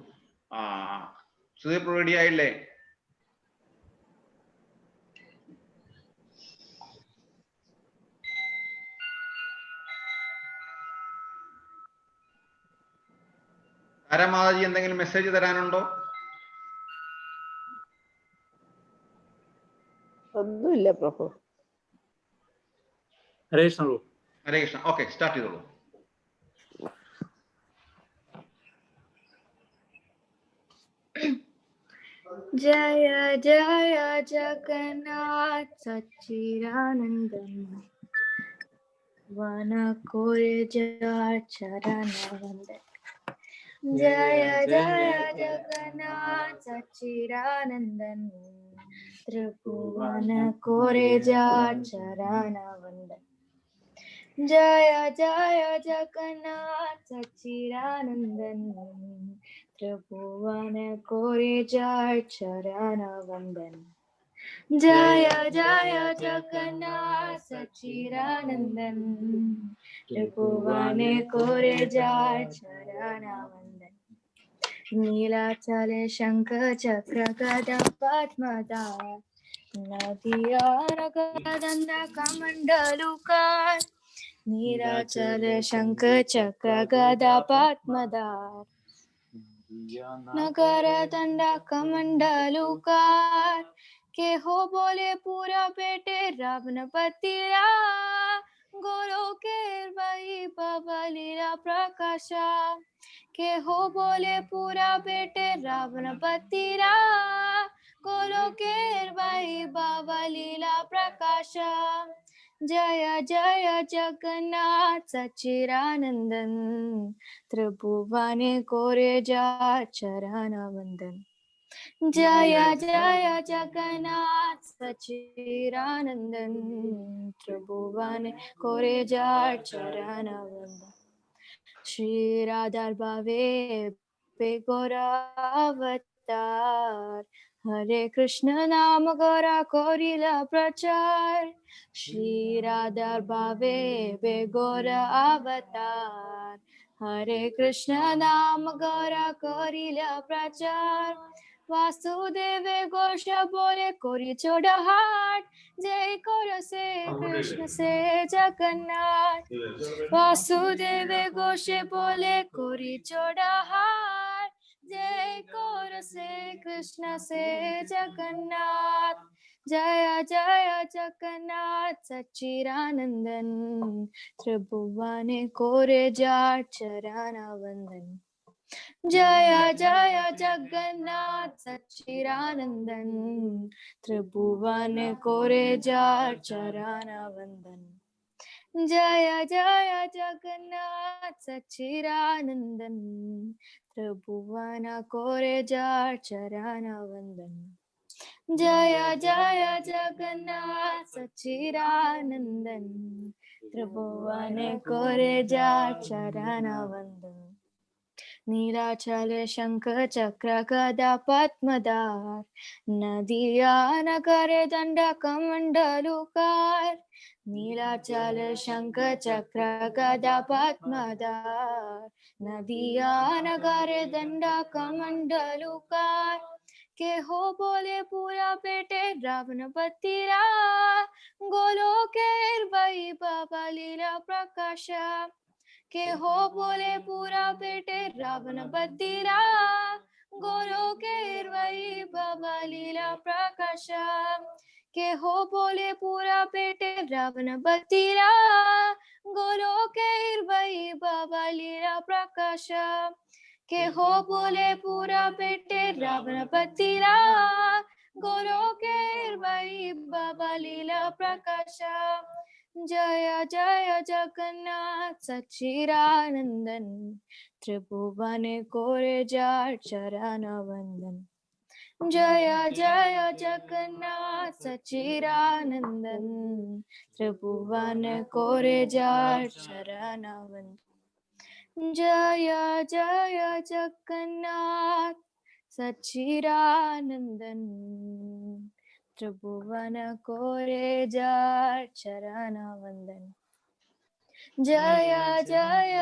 സുധീർ റെഡി ആയില്ലേ? മാതാജി, എന്തെങ്കിലും മെസ്സേജ് തരാനുണ്ടോ? ഒന്നുമില്ല പ്രഭു. ഹരേ കൃഷ്ണ. ഹരേ കൃഷ്ണ. ഓക്കെ, സ്റ്റാർട്ട് ചെയ്തോളൂ. ജയ ജയ ജഗന്നാഥ സച്ചിദാനന്ദൻ വനകോരെ ചരണവന്ദൻ. ജയ ജയ ജഗന്നാഥ സച്ചിദാനന്ദൻ ത്രിഭുവന കോരെ ചരണവന്ദൻ. ജയ ജയ ജഗന്നാഥ സച്ചിദാനന്ദൻ ത്രിഭുവന കോരെ ചരണവന്ദൻ. जय जय जगन्नाथ सच्चिदानंदन त्रिभुवने कोरे जय चरणावंदन नीलाचले शंख चक्र गदा पद्मधार नदिया नगरदंड कमंडलुकार नीलाचले शंख चक्र गदा पद्मधार नगर दंडा कमंडलुकार के हो बोले पूरा बेटे रावणपतिरा गोरो के वही बाबा लीला प्रकाशा के हो बोले पूरा बेटे रावणपतिरा गोरो के वही बाबा लीला प्रकाशा जय जय जगन्नाथ सच्चिदानंदन त्रिभुवने कोरे जा चरणावंदन जय जय जगन्नाथ सच्चिदानंदन त्रिभुवने कोरे जा चरणावंदन श्री राधा भावे पे गौरावतार हरे कृष्ण नाम गौरा कोरिला प्रचार श्री राधा भावे पे गौरा अवतार हरे कृष्ण नाम गौरा कोरिला प्रचार वासुदेव घोष बोले कोरी छोड़ा हाट जय कर से कृष्ण से जगन्नाथ वासुदेव घोष बोले कोरी छोड़ा हाट जय कर से कृष्ण से जगन्नाथ जय जय जगन्नाथ सच्चिदानंदन त्रिभुवने कोरे जा चरणावंदन जय जय जगन्नाथ सच्चिदानंदन त्रिभुवने कोरे जा चरणावंदन जय जय जगन्नाथ सच्चिदानंदन त्रिभुवन कोरे जा चरणावंदन जय जय जगन्नाथ सच्चिदानंदन त्रिभुवन कोरे जा चरणावंदन नीलाचल शंख चक्र गदा पद्मधार नदिया नगर दंड कमंडलुकार नीलाचल शंख चक्र गदा पद्मधार नदिया नगर दंड कमंडलुकार के हो बोले पूरा बेटे रावणपतिरा गोलो के वही बाबा लीला प्रकाशा के हो बोले पूरा बेटे रावणपतिरा गोलो के वही बाबा लीला प्रकाशा के हो बोले पूरा बेटे रावणपतिरा गोलो के वही बाबा लीला प्रकाशा के हो बोले पूरा बेटे रावणपतिरा गोलो के वही बाबा लीला प्रकाशा जय जय जगन्नाथ सच्चिदानंदन त्रिभुवने कोरे जा चरणावंदन जय जय जगन्नाथ सच्चिदानंदन त्रिभुवने कोरे जा चरणावंदन जय जय जगन्नाथ सच्चिदानंदन त्रिभुवन कोरे जा चरणावंदन जय जय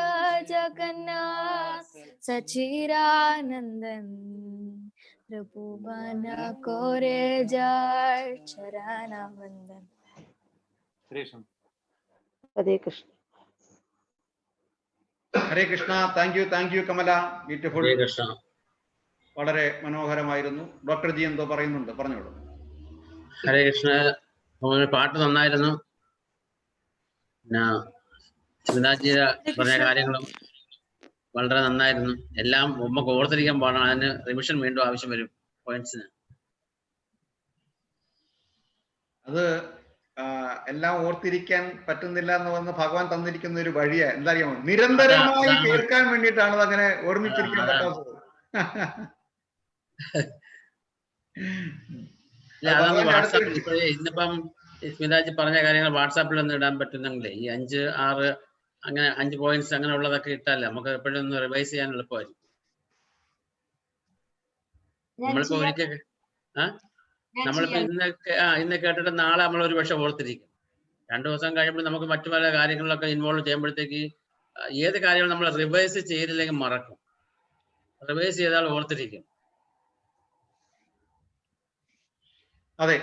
जगन्नाथ सच्चिदानंदन त्रिभुवन कोरे जा चरणावंदन Hare Krishna Hare Krishna. Thank you Kamala. Beautiful. Hare Krishna. വളരെ മനോഹരമായിരുന്നു. ഡോക്ടർ ജി എന്തോ പറയുന്നുണ്ട്, പറഞ്ഞോളൂ. ഹരേ കൃഷ്ണ. പാട്ട് നന്നായിരുന്നു. പിന്നെ സ്മിതാജിയുടെ പറഞ്ഞ കാര്യങ്ങളും വളരെ നന്നായിരുന്നു. എല്ലാം നമുക്ക് ഓർത്തിരിക്കാൻ പാടാണ്. അതിന് റിവിഷൻ വീണ്ടും ആവശ്യം വരും പോയിന്റ്സിന്. അത് എല്ലാം ഓർത്തിരിക്കാൻ പറ്റുന്നില്ല എന്ന് വന്ന് ഭഗവാൻ തന്നിരിക്കുന്ന ഒരു വഴിയാ. എന്താ അറിയാമോ, നിരന്തരമായി കേൾക്കാൻ വേണ്ടിയിട്ടാണ് അത് അങ്ങനെ ഓർമ്മിച്ചിരിക്കാൻ പറ്റാത്തത്. ഇന്നിപ്പം സ്മിതാജി പറഞ്ഞ കാര്യങ്ങൾ വാട്സാപ്പിൽ ഒന്ന് ഇടാൻ പറ്റുന്നെങ്കിലേ ഈ 5, 6 അങ്ങനെ 5 പോയിന്റ്സ് അങ്ങനെ ഉള്ളതൊക്കെ ഇട്ടാലേ നമുക്ക് എപ്പോഴും ഒന്ന് റിവൈസ് ചെയ്യാൻ എളുപ്പമായിരിക്കും. നമ്മളിപ്പോ ഒരിക്കൽ നമ്മളിപ്പോ ഇന്ന് കേട്ടിട്ട് നാളെ നമ്മൾ ഒരു പക്ഷെ ഓർത്തിരിക്കും. 2 ദിവസം കഴിയുമ്പോൾ നമുക്ക് മറ്റു പല കാര്യങ്ങളിലൊക്കെ ഇൻവോൾവ് ചെയ്യുമ്പോഴത്തേക്ക് ഏത് കാര്യങ്ങളും നമ്മൾ റിവൈസ് ചെയ്തില്ലെങ്കിൽ മറക്കും. റിവൈസ് ചെയ്താൽ ഓർത്തിരിക്കും. അതെ,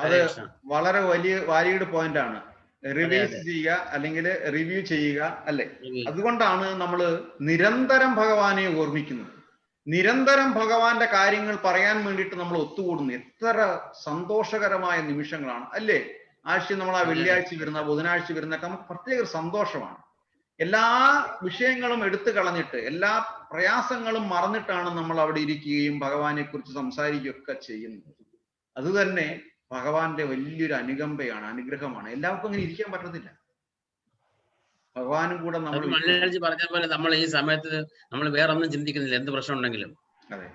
അത് വളരെ വലിയ വാലിഡ് പോയിന്റ് ആണ്. റിവൈസ് ചെയ്യുക അല്ലെങ്കിൽ റിവ്യൂ ചെയ്യുക അല്ലെ. അതുകൊണ്ടാണ് നമ്മൾ നിരന്തരം ഭഗവാനെ ഓർമ്മിക്കുന്നത്. നിരന്തരം ഭഗവാന്റെ കാര്യങ്ങൾ പറയാൻ വേണ്ടിയിട്ട് നമ്മൾ ഒത്തുകൂടുന്നു. എത്ര സന്തോഷകരമായ നിമിഷങ്ങളാണ് അല്ലേ. ആഴ്ച നമ്മൾ ആ വെള്ളിയാഴ്ച വരുന്ന ബുധനാഴ്ച വരുന്നൊക്കെ നമുക്ക് പ്രത്യേക സന്തോഷമാണ്. എല്ലാ വിഷയങ്ങളും എടുത്തു കളഞ്ഞിട്ട് എല്ലാ പ്രയാസങ്ങളും മറന്നിട്ടാണ് നമ്മൾ അവിടെ ഇരിക്കുകയും ഭഗവാനെ കുറിച്ച് സംസാരിക്കുകയൊക്കെ ചെയ്യുന്നത്. അത് തന്നെ ഭഗവാന്റെ വലിയൊരു അനുകമ്പയാണ്, അനുഗ്രഹമാണ്. എല്ലാവർക്കും അങ്ങനെ ഇരിക്കാൻ പറ്റത്തില്ല. ഭഗവാനും കൂടെ നമ്മൾ പറഞ്ഞ പോലെ നമ്മൾ ഈ സമയത്ത് നമ്മൾ വേറെ ഒന്നും ചിന്തിക്കുന്നില്ല. എന്ത് പ്രശ്നം ഉണ്ടെങ്കിലും അതെ,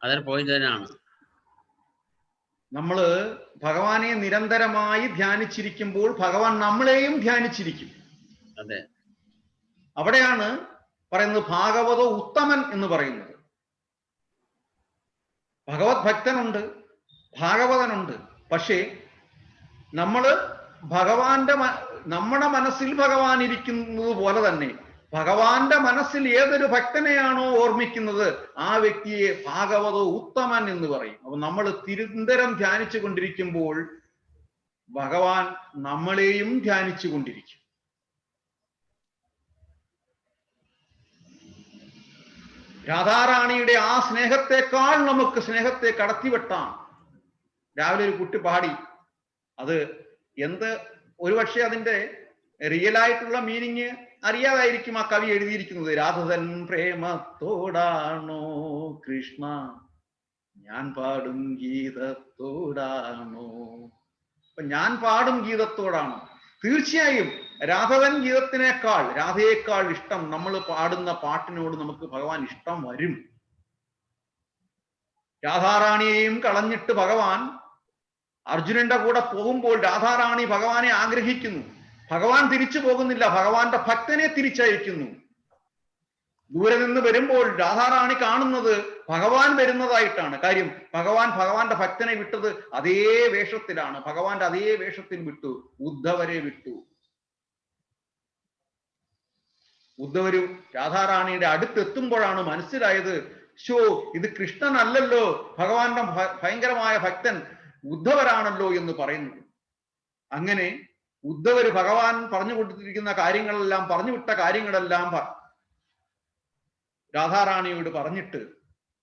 അതൊരു പോയിന്റ് തന്നെയാണ്. നമ്മള് ഭഗവാനെ നിരന്തരമായി ധ്യാനിച്ചിരിക്കുമ്പോൾ ഭഗവാൻ നമ്മളെയും ധ്യാനിച്ചിരിക്കും. അതെ, അവിടെയാണ് പറയുന്നത് ഭാഗവത ഉത്തമൻ എന്ന് പറയുന്നത്. ഭഗവത് ഭക്തനുണ്ട്, ഭാഗവതനുണ്ട്. പക്ഷേ നമ്മള് നമ്മുടെ മനസ്സിൽ ഭഗവാൻ ഇരിക്കുന്നത് പോലെ തന്നെ ഭഗവാന്റെ മനസ്സിൽ ഏതൊരു ഭക്തനെയാണോ ഓർമ്മിക്കുന്നത് ആ വ്യക്തിയെ ഭാഗവത ഉത്തമൻ എന്ന് പറയും. അപ്പൊ നമ്മൾ നിരന്തരം ധ്യാനിച്ചു കൊണ്ടിരിക്കുമ്പോൾ ഭഗവാൻ നമ്മളെയും ധ്യാനിച്ചു കൊണ്ടിരിക്കും. രാധാറാണിയുടെ ആ സ്നേഹത്തെക്കാൾ നമുക്ക് സ്നേഹത്തെ കടത്തിവെട്ടാം. രാവിലെ ഒരു കുട്ടി പാടി, അത് എന്ത് ഒരുപക്ഷെ അതിന്റെ റിയൽ ആയിട്ടുള്ള മീനിങ് അറിയാതായിരിക്കും ആ കവി എഴുതിയിരിക്കുന്നത്. രാധതൻ പ്രേമത്തോടാണോ കൃഷ്ണ ഞാൻ പാടും ഗീതത്തോടാണോ. അപ്പൊ ഞാൻ പാടും ഗീതത്തോടാണോ? തീർച്ചയായും രാധവൻ ഗീതത്തിനേക്കാൾ രാധയേക്കാൾ ഇഷ്ടം നമ്മൾ പാടുന്ന പാട്ടിനോട് നമുക്ക് ഭഗവാൻ ഇഷ്ടം വരും. രാധാറാണിയെയും കളഞ്ഞിട്ട് ഭഗവാൻ അർജുനന്റെ കൂടെ പോകുമ്പോൾ രാധാറാണി ഭഗവാനെ ആഗ്രഹിക്കുന്നു. ഭഗവാൻ തിരിച്ചു പോകുന്നില്ല, ഭഗവാന്റെ ഭക്തനെ തിരിച്ചയക്കുന്നു. ദൂരെ നിന്ന് വരുമ്പോൾ രാധാറാണി കാണുന്നത് ഭഗവാൻ വരുന്നതായിട്ടാണ്. കാര്യം ഭഗവാന്റെ ഭക്തനെ വിട്ടത് അതേ വേഷത്തിലാണ്. ഭഗവാന്റെ അതേ വേഷത്തിൽ വിട്ടു, ഉദ്ധവരെ വിട്ടു. ഉദ്ധവര് രാധാറാണിയുടെ അടുത്തെത്തുമ്പോഴാണ് മനസ്സിലായത്, ശോ ഇത് കൃഷ്ണനല്ലല്ലോ, ഭഗവാന്റെ ഭയങ്കരമായ ഭക്തൻ ഉദ്ധവരാണല്ലോ എന്ന് പറയുന്നത്. അങ്ങനെ ഉദ്ധവര് ഭഗവാൻ പറഞ്ഞു കൊടുത്തിരിക്കുന്ന കാര്യങ്ങളെല്ലാം, പറഞ്ഞു വിട്ട കാര്യങ്ങളെല്ലാം രാധാറാണിയോട് പറഞ്ഞിട്ട്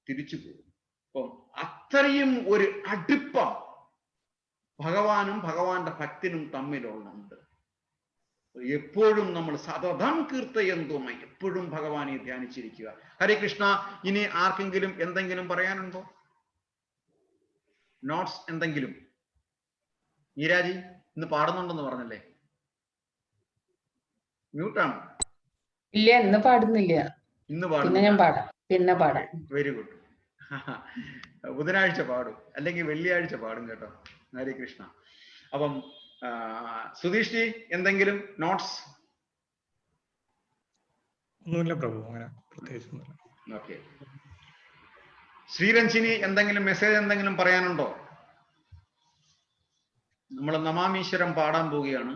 തിരിച്ചു പോകും. അപ്പം അത്രയും ഒരു അടുപ്പം ഭഗവാനും ഭഗവാന്റെ ഭക്തനും തമ്മിലുണ്ട്. എപ്പോഴും നമ്മൾ സതതം കീർത്തയന്തോമായി എപ്പോഴും ഭഗവാനെ ധ്യാനിച്ചിരിക്കുക. ഹരേ കൃഷ്ണ. ഇനി ആർക്കെങ്കിലും എന്തെങ്കിലും പറയാനുണ്ടോ? നോട്ട്സ് എന്തെങ്കിലും? നീരാജി ഇന്ന് പാടുന്നുണ്ടെന്ന് പറഞ്ഞല്ലേ? മ്യൂട്ടാണ്. ഇല്ല, ഇന്ന് പാടുന്നില്ല. ഇന്ന് പിന്നെ പാടാം. Very good. ബുധനാഴ്ച പാടും, അല്ലെങ്കിൽ വെള്ളിയാഴ്ച പാടും കേട്ടോ. ഹരേ കൃഷ്ണ. അപ്പം സുധീഷ് ജി എന്തെങ്കിലും നോട്ട്സ്? ഒന്നുമില്ല പ്രഭു, അങ്ങനെ പ്രത്യേകിച്ചൊന്നുമില്ല. ഓക്കെ. ശ്രീരഞ്ജിനി എന്തെങ്കിലും മെസ്സേജ് എന്തെങ്കിലും പറയാനുണ്ടോ? നമ്മൾ നമാമീശ്വരം പാടാൻ പോവുകയാണ്.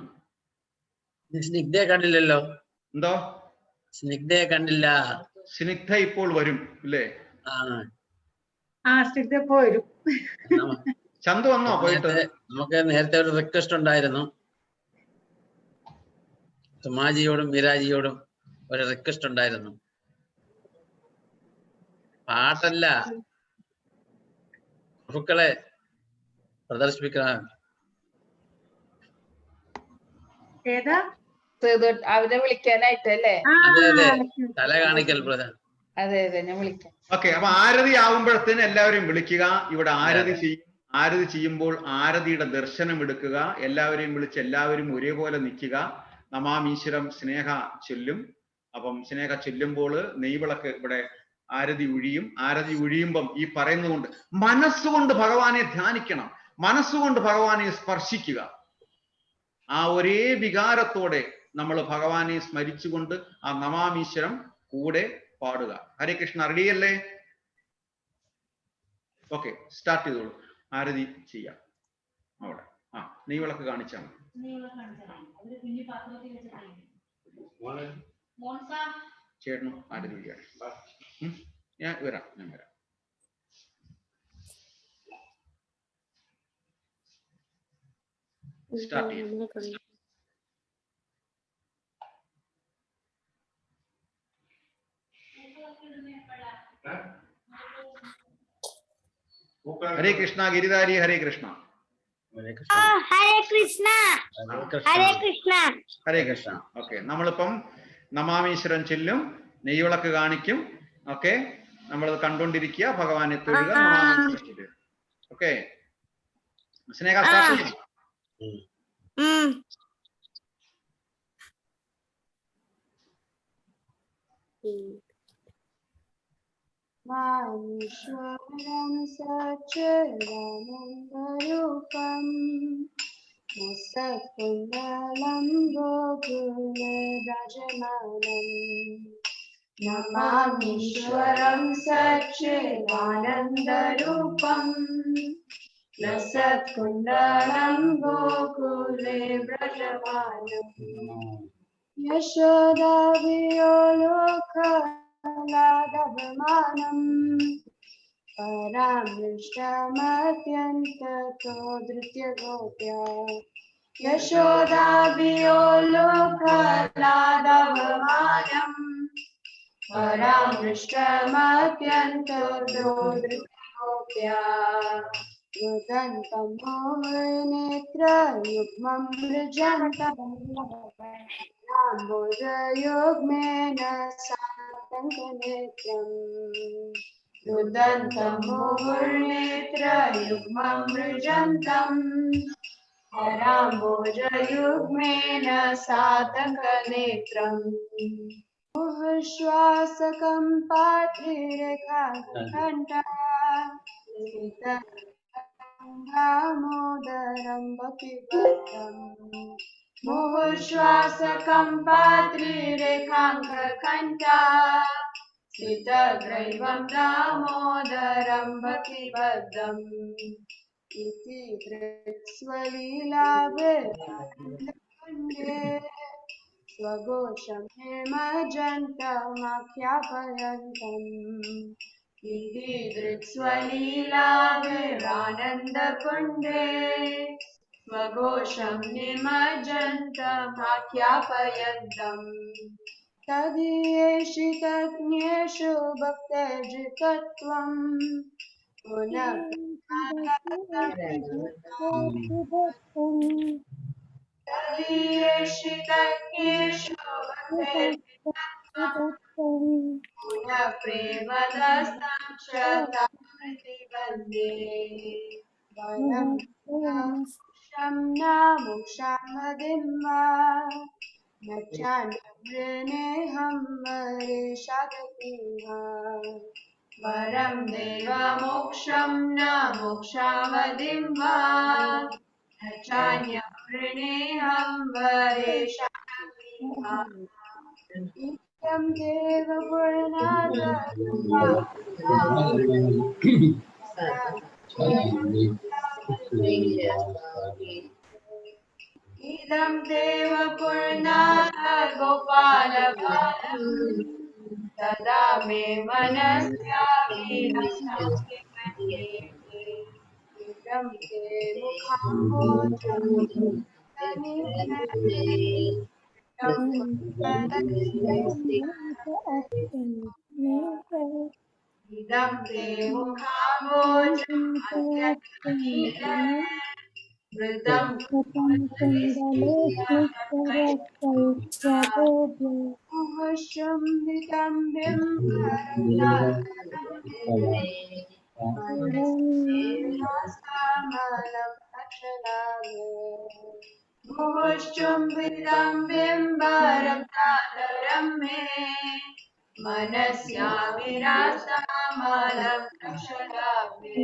സ്നിഗ്ധയെ കണ്ടില്ലല്ലോ. എന്തോ? സ്നിഗ്ധയെ കണ്ടില്ല. സ്നിഗ്ധ ഇപ്പോൾ വരും അല്ലേ? സ്നിഗ്ധ ഇപ്പോ വരും. ചന്തു വന്നോ? പോയിട്ട് നമുക്ക് നേരത്തെ ഒരു റിക്വസ്റ്റ് ഉണ്ടായിരുന്നു. സുമാജിയോടും മീരാജിയോടും ഒരു റിക്വസ്റ്റ് ഉണ്ടായിരുന്നു. പാട്ടല്ല, സുഹൃത്തുക്കളെ പ്രദർശിപ്പിക്കാൻ. അവരെ വിളിക്കാനായിട്ടല്ലേ? അതെ അതെ, തല കാണിക്കൽ പ്രധാൻ. അതെ അതെ, ഞാൻ വിളിക്കാം. ഓക്കെ. അപ്പൊ ആരതി ആവുമ്പോഴത്തേന് എല്ലാവരെയും വിളിക്കുക. ഇവിടെ ആരതി ചെയ്യും. ആരതി ചെയ്യുമ്പോൾ ആരതിയുടെ ദർശനം എടുക്കുക. എല്ലാവരെയും വിളിച്ച് എല്ലാവരും ഒരേപോലെ നിൽക്കുക. നമാമീശ്വരം സ്നേഹ ചൊല്ലും. അപ്പം സ്നേഹ ചൊല്ലുമ്പോൾ നെയ്വിളക്ക് ഇവിടെ ആരതി ഒഴിയും. ആരതി ഒഴിയുമ്പം ഈ പറയുന്നതുകൊണ്ട് മനസ്സുകൊണ്ട് ഭഗവാനെ ധ്യാനിക്കണം. മനസ്സുകൊണ്ട് ഭഗവാനെ സ്പർശിക്കുക. ആ ഒരേ വികാരത്തോടെ നമ്മൾ ഭഗവാനെ സ്മരിച്ചുകൊണ്ട് ആ നമാമീശ്വരം കൂടെ പാടുക. ഹരേ കൃഷ്ണ. റെഡിയല്ലേ? ഓക്കെ, സ്റ്റാർട്ട് ചെയ്തോളൂ. ആരതി ചെയ്യാം അവിടെ. ആ, നെയ്വിളക്ക് കാണിച്ചാൽ ചേട്ടനും ആരതി ചെയ്യാം. ഞാൻ വരാം. സ്റ്റാർട്ട് ചെയ്യാം. ഹരേ കൃഷ്ണ ഗിരിധാരി, ഹരേ കൃഷ്ണ. ഹരേ കൃഷ്ണ. ഹരേ കൃഷ്ണ. ഹരേ കൃഷ്ണ. ഓക്കെ, നമ്മളിപ്പം നമാമീശ്വരൻ ചൊല്ലും, നെയ്വിളക്ക് കാണിക്കും. ഓക്കെ, നമ്മളത് കണ്ടുകൊണ്ടിരിക്കുക, ഭഗവാനെ തൊഴുക, നമാമീശ്വരൻ ചൊല്ലുക. ഓക്കെ, സ്നേഹ സ്റ്റാർട്ട് ചെയ്യാം. ഈശ്വരം സച്ചിദാനന്ദരൂപം സത്കുണ്ടലം ഗോകുലരാജമാനം നമാമീശ്വരം സച്ചിദാനന്ദരൂപം സത്കുണ്ടലം ഗോകുലേ വ്രജമാനം യശോദാവിയോലോകലാദവമാനം പരാമൃഷ്ടമത്യന്തतो ധൃത്യഗോപ്യാ യശോദാവിയോലോകലാദവമാനം പരാമൃഷ്ടമത്യന്തतो ധൃത്യഗോപ്യാ രുദന്तं മോഹनेത്രയുഗ്മं मृजन्तं राम्बोजयुग्मेन सातङ्कनेत्रम् रुदन्तं मोहनेत्रयुग्मं मृजन्तं राम्बोजयुग्मेन सातङ्कनेत्रम् मुहुश्वासकं पात्रिरेखाघण्टा दामोदरं भक्तिवृन्दम् मुहुश्वासकं पात्रिरेखाङ्कण्ठा स्थितग्रैवं दामोदरं भक्तिवृन्दम् इति दृक्स्वलीलाविकुण्डे स्वघोषं हेमजन्तमाख्यापयन्तम् इति दृक्स्वलीलाविरानन्दकुण्डे स्वघोषं निमज्जन्तमाख्यापयन्तम् तदीयेषितज्ञेषु भक्तैर्जितत्वं पुनः तदीयेषितज्ञेषु भक्तैर्जितत्वं पुनः प्रेमदस्तं च प्रतिबन्धे वरं न मोक्षामदिं वा न चान्यवृणेऽहं वरेशागतिः वरं देव मोक्षं न मोक्षावधिं वा न चान्यवृणेऽहं वरेशागतिः इदं देवपूर्णाः गोपालबालं तदा मे मनस्याभिलाषास्ति इदं ते इदं ते मुखाम्बोजमत्यन्तनीलं मुहुशुम्भितं मुहुश्चुम्बितं बिम्बरं मे मनस्याविरासमालं रक्षणामि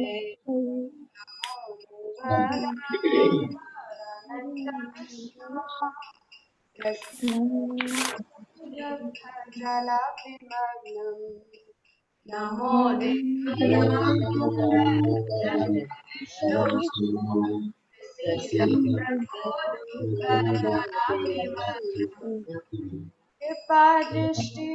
जलाभिमग्नम् नमो देवाय कृपा दृष्टि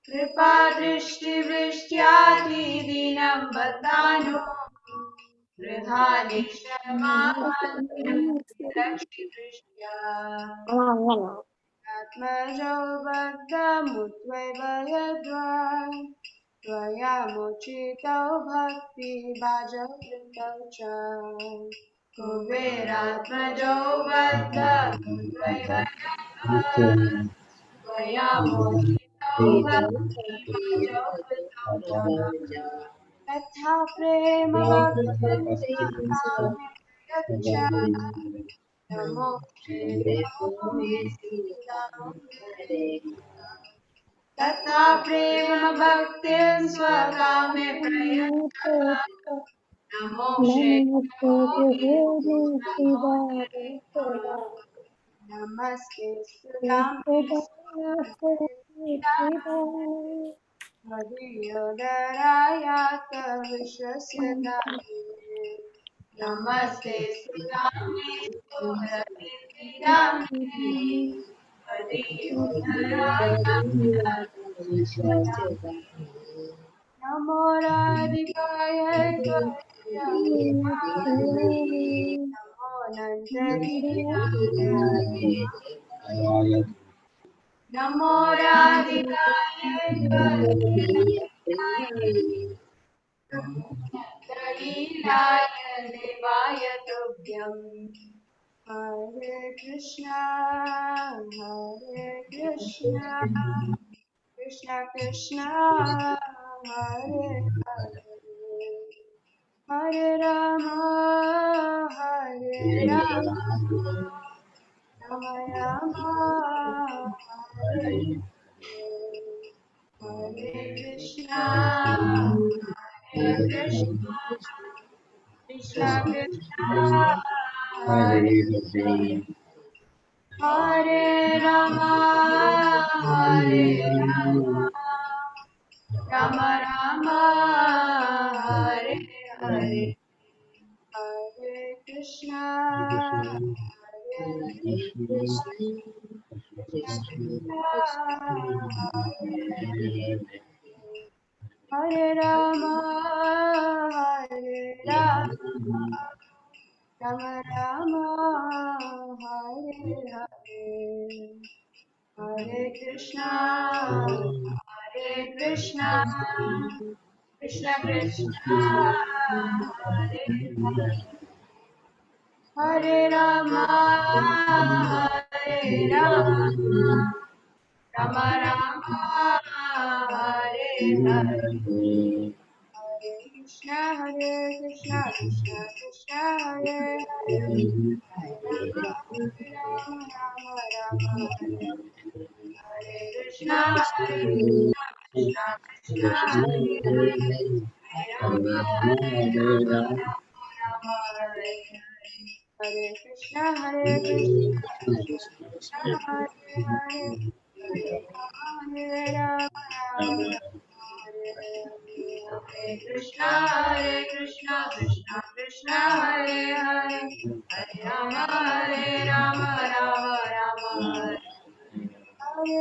कृपा दृष्टि वृष्ट्यादिदीनं बतानो लक्ष्मीदृष्ट्या आत्मजो बद्धमुत्वैव यद्वा त्वया मोचितौ भक्तिभाजकृतौ च कुबेरात्मजो बद्धमुत्वैव यद्वा त्वया मोचितौ भक्तिभाजकृतौ च तथा प्रेम भक्तिं स्वामी यच्च नमो तथा प्रेम भक्तिं स्वकामे प्रयच्छ नमो नमस्ते मदीयोदरायात विश्वस्य दाते नमस्ते सुदामे सुरतिर्दिरामे नमो राधिकाय नमो नंदनीय नमो राधिकाय नंदनीलाय देवाय तुभ्यं हरे कृष्णा कृष्ण कृष्ण हरे हरे हरे राम राम राम हरे हरे कृष्ण कृष्ण कृष्ण हरे हरे राम राम राम हरे हरे हरे कृष्ण हरे राम राम राम हरे हरे हरे कृष्ण कृष्ण कृष्ण हरे हरे राम राम राम हरे हरे हरे कृष्ण कृष्ण कृष्ण हरे हरे राम राम राम हरे हरे कृष्ण कृष्ण कृष्ण हरे राम राम हरे हरे कृष्ण हरे राम हरे कृष्ण कृष्ण कृष्ण हरे हरे हरे राम राम राम हरे हरे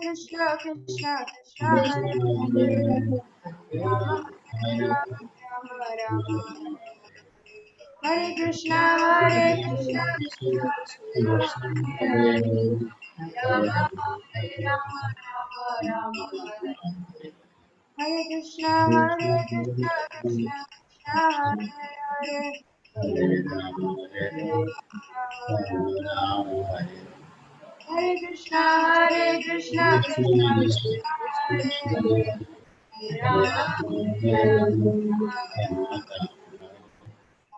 कृष्ण कृष्ण कृष्ण हरे राम राम हरे कृष्ण कृष्ण राम राम हरे कृष्ण कृष्ण कृष्ण हरे हरे हरे कृष्ण कृष्ण कृष्ण हरे हरे राम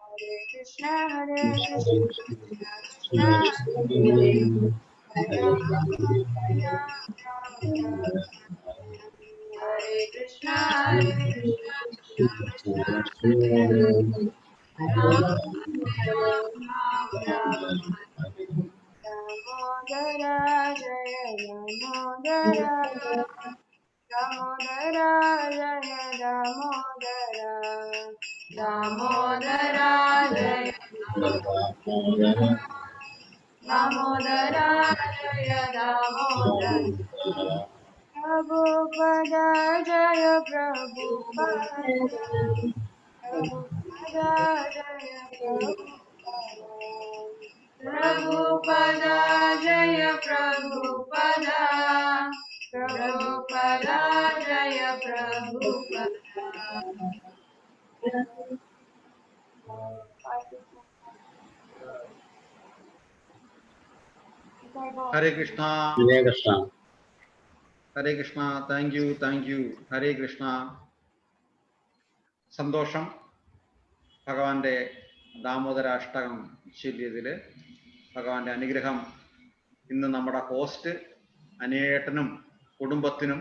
हरे कृष्ण कृष्ण हरे Krishna Krishna Prabhupada Jaya Prabhupada Prabhupada Jaya Prabhupada Jaya Prabhupada Prabhupada Jaya Prabhupada. Hare Krishna. Hare Krishna. Hare Krishna. Thank you. Thank you. Hare Krishna. സന്തോഷം ഭഗവാന്റെ ദാമോദര അഷ്ടകം ചൊല്ലിയതില് ഭഗവാന്റെ അനുഗ്രഹം ഇന്ന് നമ്മുടെ ഹോസ്റ്റ് അനിയേട്ടനും കുടുംബത്തിനും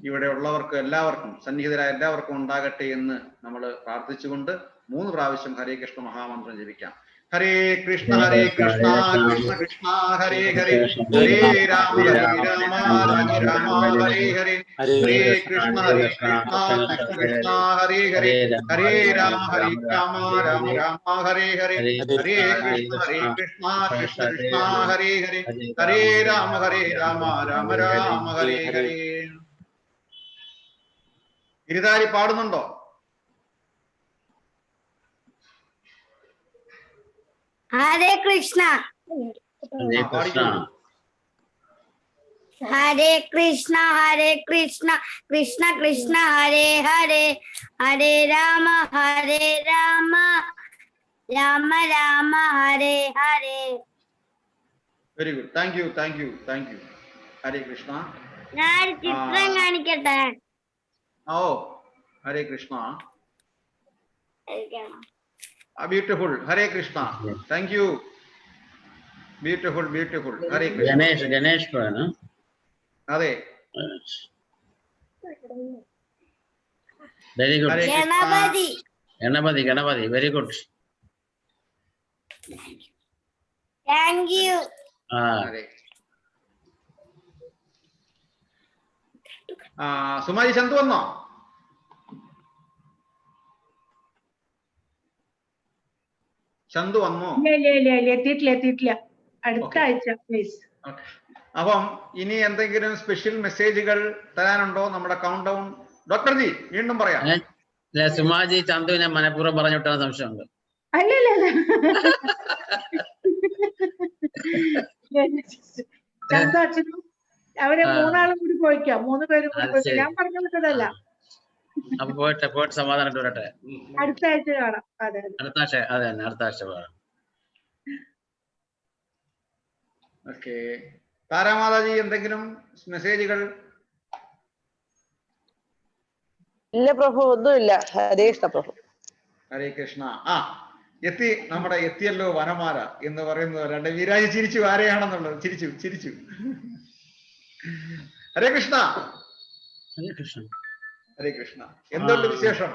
ഇവിടെ ഉള്ളവർക്കും എല്ലാവർക്കും സന്നിഹിതരായ എല്ലാവർക്കും ഉണ്ടാകട്ടെ എന്ന് നമ്മൾ പ്രാർത്ഥിച്ചുകൊണ്ട് 3 പ്രാവശ്യം ഹരേ കൃഷ്ണ മഹാമന്ത്രം ജപിക്കാം. ഹരേ കൃഷ്ണ കൃഷ്ണ കൃഷ്ണ ഹരേ ഹരേ ഹരേ രാമ രാമ രാമ ഹരേ ഹരേ ഹരേ കൃഷ്ണ കൃഷ്ണ കൃഷ്ണ ഹരേ ഹരേ ഹരേ രാമ രാമ രാമ ഹരേ ഹരേ ഹരേ കൃഷ്ണ കൃഷ്ണ കൃഷ്ണ ഹരേ ഹരേ ഹരേ രാമ രാമ രാമ ഹരേ ഹരേ. ഗിരിധാരി പാടുന്നുണ്ടോ? Hare Krishna. Hare Krishna. Hare Krishna, Hare Krishna, Krishna Krishna, Hare Hare, Hare Rama, Rama Rama, Hare Hare. Very good. Thank you thank you thank you. Hare Krishna. ഞാൻ ചിത്രം കാണിക്കട്ടെ. ഓ Hare Krishna. Beautiful. Hare Krishna. Thank you. Beautiful beautiful. Hare Krishna. Ganesh അതെ. Very good. Ganapati very good. Thank you. സുമാരി ചന്തു വന്നോ? ചന്തു വന്നോ? എത്തിയിട്ടില്ല. അടുത്ത ആഴ്ച പ്ലീസ്. അപ്പം ഇനി എന്തെങ്കിലും സ്പെഷ്യൽ മെസ്സേജുകൾ തരാനുണ്ടോ? നമ്മുടെ കൗണ്ട് ഡൗൺ ഡോക്ടർ ജി വീണ്ടും പറയാം. സുമാജി ചന്തുവിനെ മനഃപൂർവ്വം പറഞ്ഞിട്ടാണ് സംശയമുണ്ട്. അല്ലല്ല ചന്തു അച്ഛനും അവരെ 3 ആളും കൂടി പോയിക്കാം. 3 പേരും കൂടി പോയിക്കാം. ഞാൻ പറഞ്ഞു വിട്ടതല്ല. അപ്പൊ പോയിട്ട് സമാധാനം വരട്ടെ. അടുത്ത ആഴ്ച കാണാം. അതെ അടുത്ത ആഴ്ച. അതെ തന്നെ അടുത്ത ആഴ്ച പോകാം. ഓക്കെ. താരാമാതാജി എന്തെങ്കിലും മെസ്സേജുകൾ? ഇല്ല പ്രഭു, ഒന്നുമില്ല. ഹരേ കൃഷ്ണ പ്രഭു. ഹരേ കൃഷ്ണ. എത്തി എത്തിയല്ലോ വനമാല എന്ന് പറയുന്നത്. രണ്ട് വീരാജി ചിരിച്ചു. ആരെയാണെന്നുള്ളത് ചിരിച്ചു. ഹരേ കൃഷ്ണ. ഹരേ കൃഷ്ണ. ഹരേ കൃഷ്ണ. എന്തുണ്ട് വിശേഷം?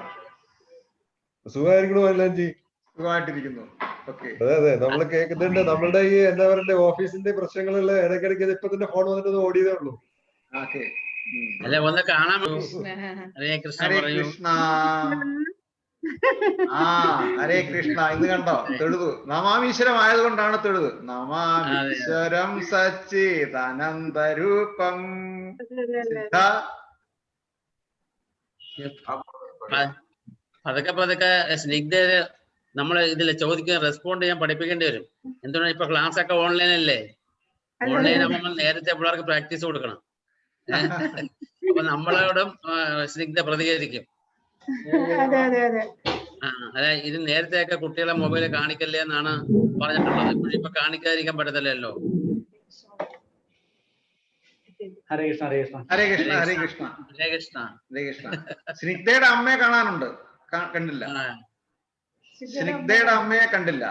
സുഖമായിരിക്കണോ എല്ലാം ജി? സുഖമായിട്ടിരിക്കുന്നു. ഓക്കെ. അതെ നമ്മള് കേൾക്കുന്നുണ്ട്. നമ്മളുടെ ഈ എന്താ പറയണ്ടേ ഓഫീസിന്റെ പ്രശ്നങ്ങളുള്ള ഇടയ്ക്കിടയ്ക്ക് ഇപ്പൊ തന്നെ ഫോൺ വന്നിട്ട് ഓടിയതേ ഉള്ളൂ. ഓക്കെ. അല്ലെ ഒന്ന് കാണാൻ. ഹരേ കൃഷ്ണ. ഹരേ കൃഷ്ണ. ഹരേ കൃഷ്ണ. ഇന്ന് കണ്ടോ തൊഴുതു. നമാമീശ്വരം ആയതുകൊണ്ടാണ് തൊഴുതു. നമാമീശ്വരം സച്ചിദാനന്ദരൂപം സിദ്ധ. പതുക്കെ സ്നിഗ്ധ നമ്മള് ഇതില് ചോദിക്കാൻ റെസ്പോണ്ട് ചെയ്യാൻ പഠിപ്പിക്കേണ്ടി വരും. എന്തുകൊണ്ടാണ് ഇപ്പൊ ക്ലാസ് ഒക്കെ ഓൺലൈൻ അല്ലേ? ഓൺലൈൻ ആകുമ്പോൾ നേരത്തെ പിള്ളേർക്ക് പ്രാക്ടീസ് കൊടുക്കണം. അപ്പൊ നമ്മളോടും സ്നിഗ്ധ പ്രതികരിക്കും. അതെ, ഇത് നേരത്തെയൊക്കെ കുട്ടികളെ മൊബൈൽ കാണിക്കല്ലേ എന്നാണ് പറഞ്ഞിട്ടുള്ളത്. ഇപ്പൊ കാണിക്കാതിരിക്കാൻ പറ്റത്തില്ലല്ലോ. ഹരേ കൃഷ്ണ. ഹരേ കൃഷ്ണ. ഹരേ കൃഷ്ണ. ഹരേ കൃഷ്ണ. ഹരേ കൃഷ്ണ. ഹരേ കൃഷ്ണ. സ്നിഗ്ധയുടെ അമ്മയെ കാണാനുണ്ട്. കണ്ടില്ല. സ്നിഗ്ധയുടെ അമ്മയെ കണ്ടില്ല.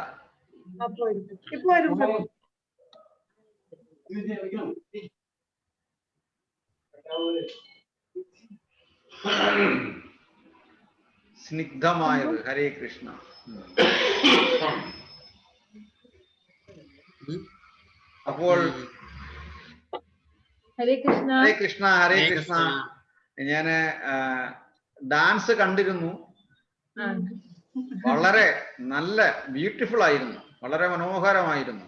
സ്നിഗ്ധമായത്. ഹരേ കൃഷ്ണ. അപ്പോൾ ഹരേ കൃഷ്ണ. ഹരേ കൃഷ്ണ. ഹരേ കൃഷ്ണ. ഞാന് ഡാൻസ് കണ്ടിരുന്നു. വളരെ നല്ല ബ്യൂട്ടിഫുൾ ആയിരുന്നു, വളരെ മനോഹരമായിരുന്നു.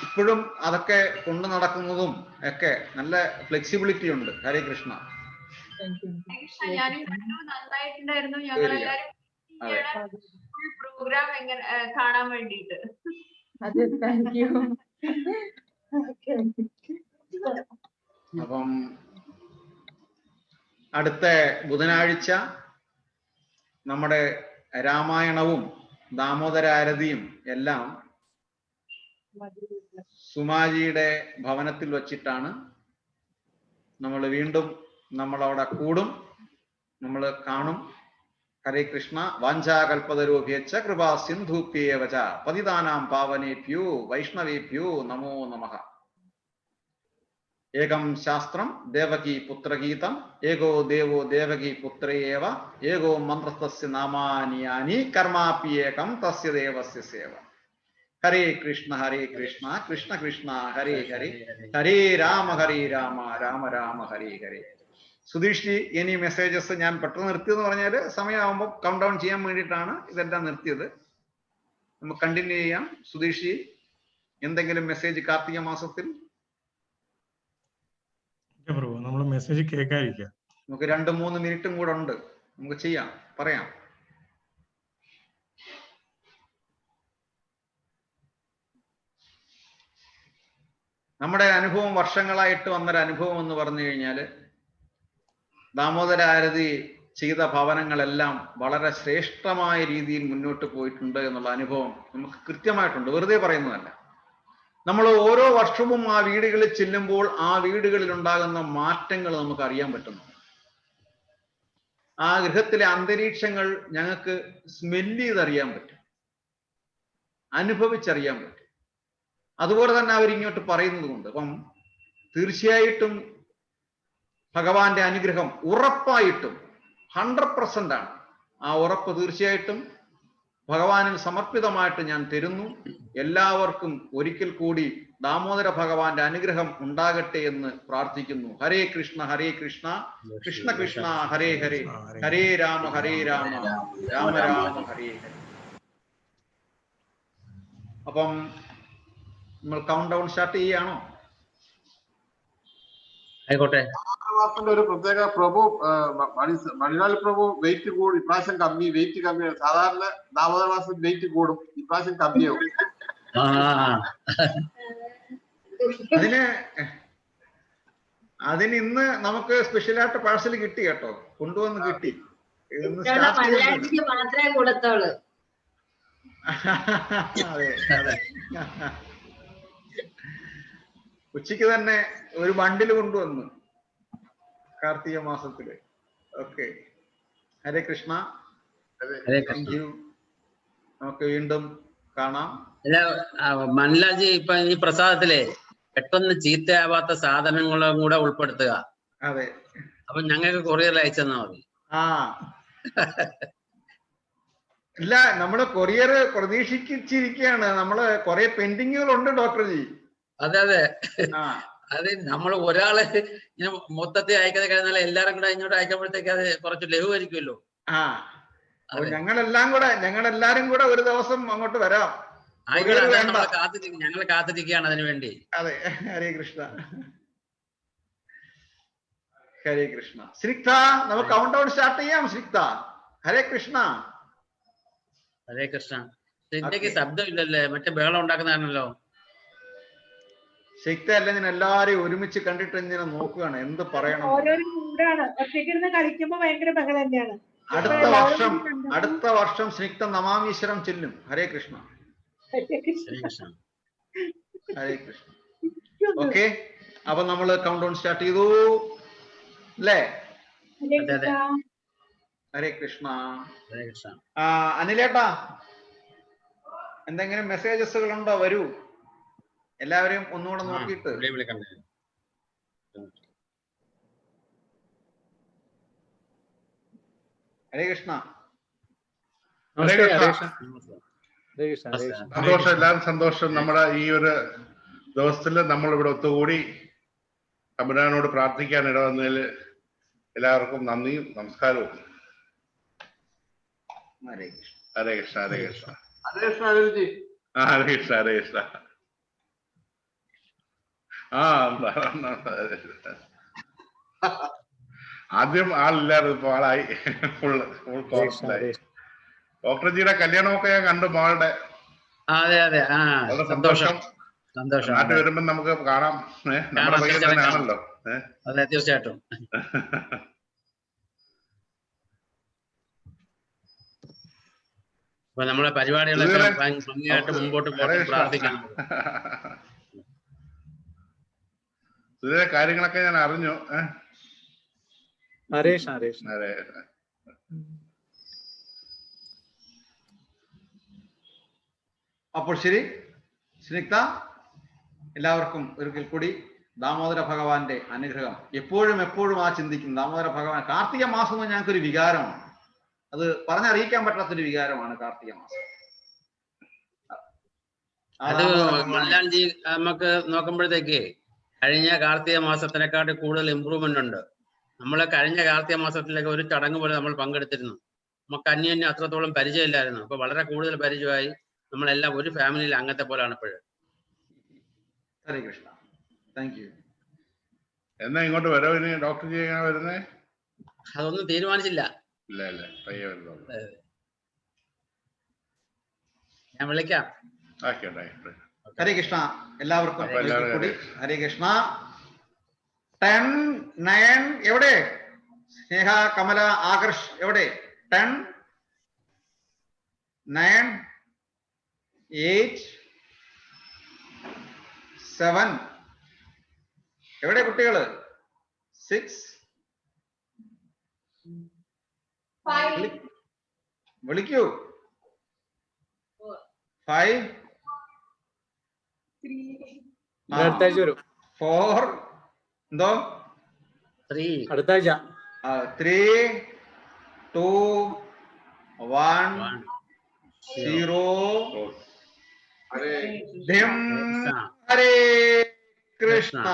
ഇപ്പോഴും അതൊക്കെ കൊണ്ടു നടക്കുന്നതും ഒക്കെ നല്ല ഫ്ലെക്സിബിലിറ്റി ഉണ്ട്. ഹരേ കൃഷ്ണ. ഞാനും നന്നായിട്ടുണ്ടായിരുന്നു. ഞങ്ങളെല്ലാരും പ്രോഗ്രാം എങ്ങനെ കാണാൻ വേണ്ടിയിട്ട്. അതെ, താങ്ക് യു. അപ്പം അടുത്ത ബുധനാഴ്ച നമ്മുടെ രാമായണവും ദാമോദരാരതിയും എല്ലാം സുമാജിയുടെ ഭവനത്തിൽ വച്ചിട്ടാണ്. നമ്മൾ വീണ്ടും നമ്മളവിടെ കൂടും, നമ്മൾ കാണും. ഹരേ കൃഷ്ണ. വാഞ്ചാകൽപതരോഭ്യശ്ച കൃപാ സിന്ധുഭ്യേവ ച പതിതാനാം പാവനേഭ്യോ വൈഷ്ണവേഭ്യോ നമോ നമഃ. ഏകം ശാസ്ത്രം ദേവകീ പുത്രഗീതം ഏകോ ദേവോ ദേവകീ പുത്രയേവ ഏകോ മന്ത്രസ്തസ്യ നാമാനി യാനി കർമാപി ഏകം തസ്യ ദേവസ്യ സേവ. ഹരേ കൃഷ്ണ ഹരേ കൃഷ്ണ കൃഷ്ണ കൃഷ്ണ ഹരേ ഹരേ ഹരേ രാമ രാമ രാമ ഹരേ ഹരേ. സുധീഷ് ജി, ഇനി മെസ്സേജസ് ഞാൻ പെട്ടെന്ന് നിർത്തിയെന്ന് പറഞ്ഞാല് സമയമാകുമ്പോൾ കൗണ്ട് ഡൗൺ ചെയ്യാൻ വേണ്ടിയിട്ടാണ് ഇതെല്ലാം നിർത്തിയത്. നമുക്ക് കണ്ടിന്യൂ ചെയ്യാം. സുധീഷ് ജി, എന്തെങ്കിലും മെസ്സേജ് കാർത്തിക മാസത്തിൽ? നമ്മൾ മെസ്സേജ് കേൾക്കാതിരിക്കാം. നമുക്ക് 2-3 മിനിറ്റും കൂടെ ഉണ്ട്, നമുക്ക് ചെയ്യാം, പറയാം. നമ്മുടെ അനുഭവം, വർഷങ്ങളായിട്ട് വന്നൊരു അനുഭവം എന്ന് പറഞ്ഞു കഴിഞ്ഞാൽ, ദാമോദരാരതി ചെയ്ത ഭവനങ്ങളെല്ലാം വളരെ ശ്രേഷ്ഠമായ രീതിയിൽ മുന്നോട്ട് പോയിട്ടുണ്ട് എന്നുള്ള അനുഭവം നമുക്ക് കൃത്യമായിട്ടുണ്ട്. വെറുതെ പറയുന്നതല്ല. നമ്മൾ ഓരോ വർഷവും ആ വീടുകളിൽ ചെല്ലുമ്പോൾ ആ വീടുകളിൽ ഉണ്ടാകുന്ന മാറ്റങ്ങൾ നമുക്ക് അറിയാൻ പറ്റുന്നു. ആ ഗൃഹത്തിലെ അന്തരീക്ഷങ്ങൾ ഞങ്ങൾക്ക് സ്മെല്ല് ചെയ്തറിയാൻ പറ്റും, അനുഭവിച്ചറിയാൻ പറ്റും. അതുപോലെ തന്നെ അവരിങ്ങോട്ട് പറയുന്നത് കൊണ്ട്. അപ്പം തീർച്ചയായിട്ടും ഭഗവാന്റെ അനുഗ്രഹം ഉറപ്പായിട്ടും 100% ആണ്. ആ ഉറപ്പ് തീർച്ചയായിട്ടും ഭഗവാനിൽ സമർപ്പിതമായിട്ട് ഞാൻ തരുന്നു. എല്ലാവർക്കും ഒരിക്കൽ കൂടി ദാമോദര ഭഗവാന്റെ അനുഗ്രഹം ഉണ്ടാകട്ടെ എന്ന് പ്രാർത്ഥിക്കുന്നു. ഹരേ കൃഷ്ണ ഹരേ കൃഷ്ണ കൃഷ്ണ കൃഷ്ണ ഹരേ ഹരേ ഹരേ രാമ രാമ രാമ ഹരേ ഹരേ. അപ്പം നമ്മൾ കൗണ്ട് ഡൗൺ സ്റ്റാർട്ട് ചെയ്യാണോ? ആയിക്കോട്ടെ. ഒരു പ്രത്യേക പ്രഭു മണിലാൽ പ്രഭു വെയിറ്റ് കൂടും. ഇപ്രാവശ്യം വെയിറ്റ് കമ്മിയാണ്. സാധാരണ ദാമോദര മാസം വെയിറ്റ് കൂടും, ഇപ്രാവശ്യം കമ്മിയാവും. അതിന് ഇന്ന് നമുക്ക് സ്പെഷ്യലായിട്ട് പാഴ്സൽ കിട്ടി കേട്ടോ, കൊണ്ടുവന്ന് കിട്ടി. മാത്രമേ കൊടുത്തോളൂ. അതെ അതെ, ഉച്ചക്ക് തന്നെ ഒരു ബണ്ടിൽ കൊണ്ടുവന്നു കാർത്തിക മാസത്തില്. ഓക്കെ, ഹരേ കൃഷ്ണ. Thank U. നമുക്ക് വീണ്ടും കാണാം. മൻലാൽജി, ഇപ്പൊ ഈ പ്രസാദത്തിലെ പെട്ടെന്ന് ചീത്തയാവാത്ത സാധനങ്ങളും കൂടെ ഉൾപ്പെടുത്തുക. അതെ, അപ്പൊ ഞങ്ങൾക്ക് കൊറിയർ അയച്ചെന്നാ മതി. ഇല്ല, നമ്മള് കൊറിയർ പ്രതീക്ഷിച്ചിരിക്കുകയാണ്. നമ്മള് കുറെ പെൻഡിങ്ങുകളുണ്ട് ഡോക്ടർജി. അതെ അതെ, അത് നമ്മൾ ഒരാള് ഇങ്ങനെ മൊത്തത്തിൽ അയക്കാതെ കഴിഞ്ഞാൽ എല്ലാരും കൂടെ ഇങ്ങോട്ട് അയക്കുമ്പോഴത്തേക്ക് അത് കുറച്ച് ലഘുവായിരിക്കുമല്ലോ. ഞങ്ങളെല്ലാരും കൂടെ ഒരു ദിവസം അങ്ങോട്ട് വരാം. ഞങ്ങൾ കാത്തിരിക്കുകയാണ് അതിനു വേണ്ടി. അതെ, ഹരേ കൃഷ്ണ ഹരേ കൃഷ്ണ. ശ്രീക്ത, നമുക്ക് കൗണ്ട് ഡൗൺ സ്റ്റാർട്ട് ചെയ്യാം. ശ്രീക്ത, ഹരേ കൃഷ്ണ. ഹരേ കൃഷ്ണ. ഇന്ത്യക്ക് ശബ്ദം ഇല്ലല്ലേ, മറ്റേ ബഹളം ഉണ്ടാക്കുന്നതാണല്ലോ. ശക്തി അല്ല, ഞാൻ എല്ലാരെയും ഒരുമിച്ച് കണ്ടിട്ട് ഇങ്ങനെ നോക്കുകയാണ് എന്ത് പറയണം. ഓരോരോ മൂടാണ്. ഒറ്റയ്ക്കിരുന്ന് കളിക്കുമ്പോ ഭയങ്കര ബഹളം തന്നെയാണ്. അടുത്ത വർഷം സ്നിഗ്ധ നമാമീശ്വരം ചെല്ലും. ഹരേ കൃഷ്ണ ഹരേ കൃഷ്ണ. ഓക്കെ, അപ്പൊ നമ്മള് കൗണ്ട് ഡൗൺ സ്റ്റാർട്ട് ചെയ്തു അല്ലേ? ഹരേ കൃഷ്ണ. അനിലേട്ടാ, എന്തെങ്കിലും മെസ്സേജസുകൾ ഉണ്ടോ? വരൂ, എല്ലാവരെയും ഒന്നുകൂടെ നോക്കിയിട്ട്. ഹരേ കൃഷ്ണ. നമസ്തേ, ഹരേ കൃഷ്ണ. നമസ്കാരം. ഹരേ കൃഷ്ണ, ഹരേ കൃഷ്ണ. സന്തോഷം, എല്ലാവരും സന്തോഷം. നമ്മുടെ ഈ ഒരു ദിവസത്തിൽ നമ്മൾ ഇവിടെ ഒത്തുകൂടി തമ്പുരാനോട് പ്രാർത്ഥിക്കാൻ ഇടവന്നതിൽ എല്ലാവർക്കും നന്ദിയും നമസ്കാരവും. ഹരേ കൃഷ്ണ. ഹരേ കൃഷ്ണ, ഹരേ കൃഷ്ണ. ഹരേ കൃഷ്ണ, ഹരേജി. ഹരേ കൃഷ്ണ, ഹരേ കൃഷ്ണ. ആദ്യം ആളില്ലായിരുന്നു, ഇപ്പൊ ആളായി. ഫുൾ കോഴ്സിലായി. ഡോക്ടർജിയുടെ കല്യാണമൊക്കെ ഞാൻ കണ്ടു, മോളുടെ. അതെ അതെ. വളരെ സന്തോഷം. സന്തോഷം. നാട്ടിൽ വരുമ്പോ നമുക്ക് കാണാം. നമ്മുടെ പയ്യൻ തന്നെ ആണല്ലോ. അതെ, തീർച്ചയായിട്ടും. അപ്പൊ നമ്മളെ പരിപാടികളൊക്കെ ഭംഗിയായിട്ട് മുമ്പോട്ട് പോകാൻ പ്രാർത്ഥിക്കണം. ഇതിലെ കാര്യങ്ങളൊക്കെ ഞാൻ അറിഞ്ഞു. ഹരേ കൃഷ്ണ, ഹരേ കൃഷ്ണ. അതെ. അപ്പോൾ ശരി സ്നിഗ്ധ, എല്ലാവർക്കും ഒരിക്കൽ കൂടി ദാമോദര ഭഗവാന്റെ അനുഗ്രഹം എപ്പോഴും എപ്പോഴും ചിന്തിക്കും. ദാമോദര ഭഗവാൻ, കാർത്തിക മാസം എന്ന് ഞങ്ങൾക്കൊരു വികാരമാണ്. അത് പറഞ്ഞറിയിക്കാൻ പറ്റാത്തൊരു വികാരമാണ് കാർത്തിക മാസം. അത് മല്ലാൻജി നമുക്ക് നോക്കുമ്പോഴത്തേക്ക് കഴിഞ്ഞ കാർത്തിക മാസത്തിനെക്കാട്ടി കൂടുതൽ ഇമ്പ്രൂവ്മെന്റ് ഉണ്ട്. നമ്മൾ കഴിഞ്ഞ കാർത്തിക മാസത്തിലേക്ക് ഒരു ചടങ്ങ് പോലെ നമ്മൾ പങ്കെടുത്തിരുന്നു. നമുക്ക് അന്യോന്യം അത്രത്തോളം പരിചയമില്ലായിരുന്നു. അപ്പൊ വളരെ കൂടുതൽ പരിചയമായി. നമ്മളെല്ലാം ഒരു ഫാമിലിയിൽ അംഗത്തെ പോലാണ് ഇപ്പോഴും. ഹരേ കൃഷ്ണ. Thank you. എന്നാ ഇങ്ങോട്ട് വരോ ഇനി ഡോക്ടർ ചെയ്യാൻ വരുന്നേ? അതൊന്നും തീരുമാനിച്ചില്ല. ഇല്ല ഇല്ല, പയ്യെ വരുന്നു. ഞാൻ വിളിക്കാം. ഹരേ കൃഷ്ണ. എല്ലാവർക്കും കൂടി ഹരേ കൃഷ്ണ. 10, 9 എവിടെ? സ്നേഹ, കമല, ആകർഷ് എവിടെ? 10, 9, 8, 7 എവിടെ കുട്ടികള്? 6 വിളിക്കൂ. 5 അടുത്ത ആഴ്ച വരും. 4 എന്തോ? 3 അടുത്ത ആഴ്ച. 3, 2, 1, 0. ഹരേ ഹരേ കൃഷ്ണ.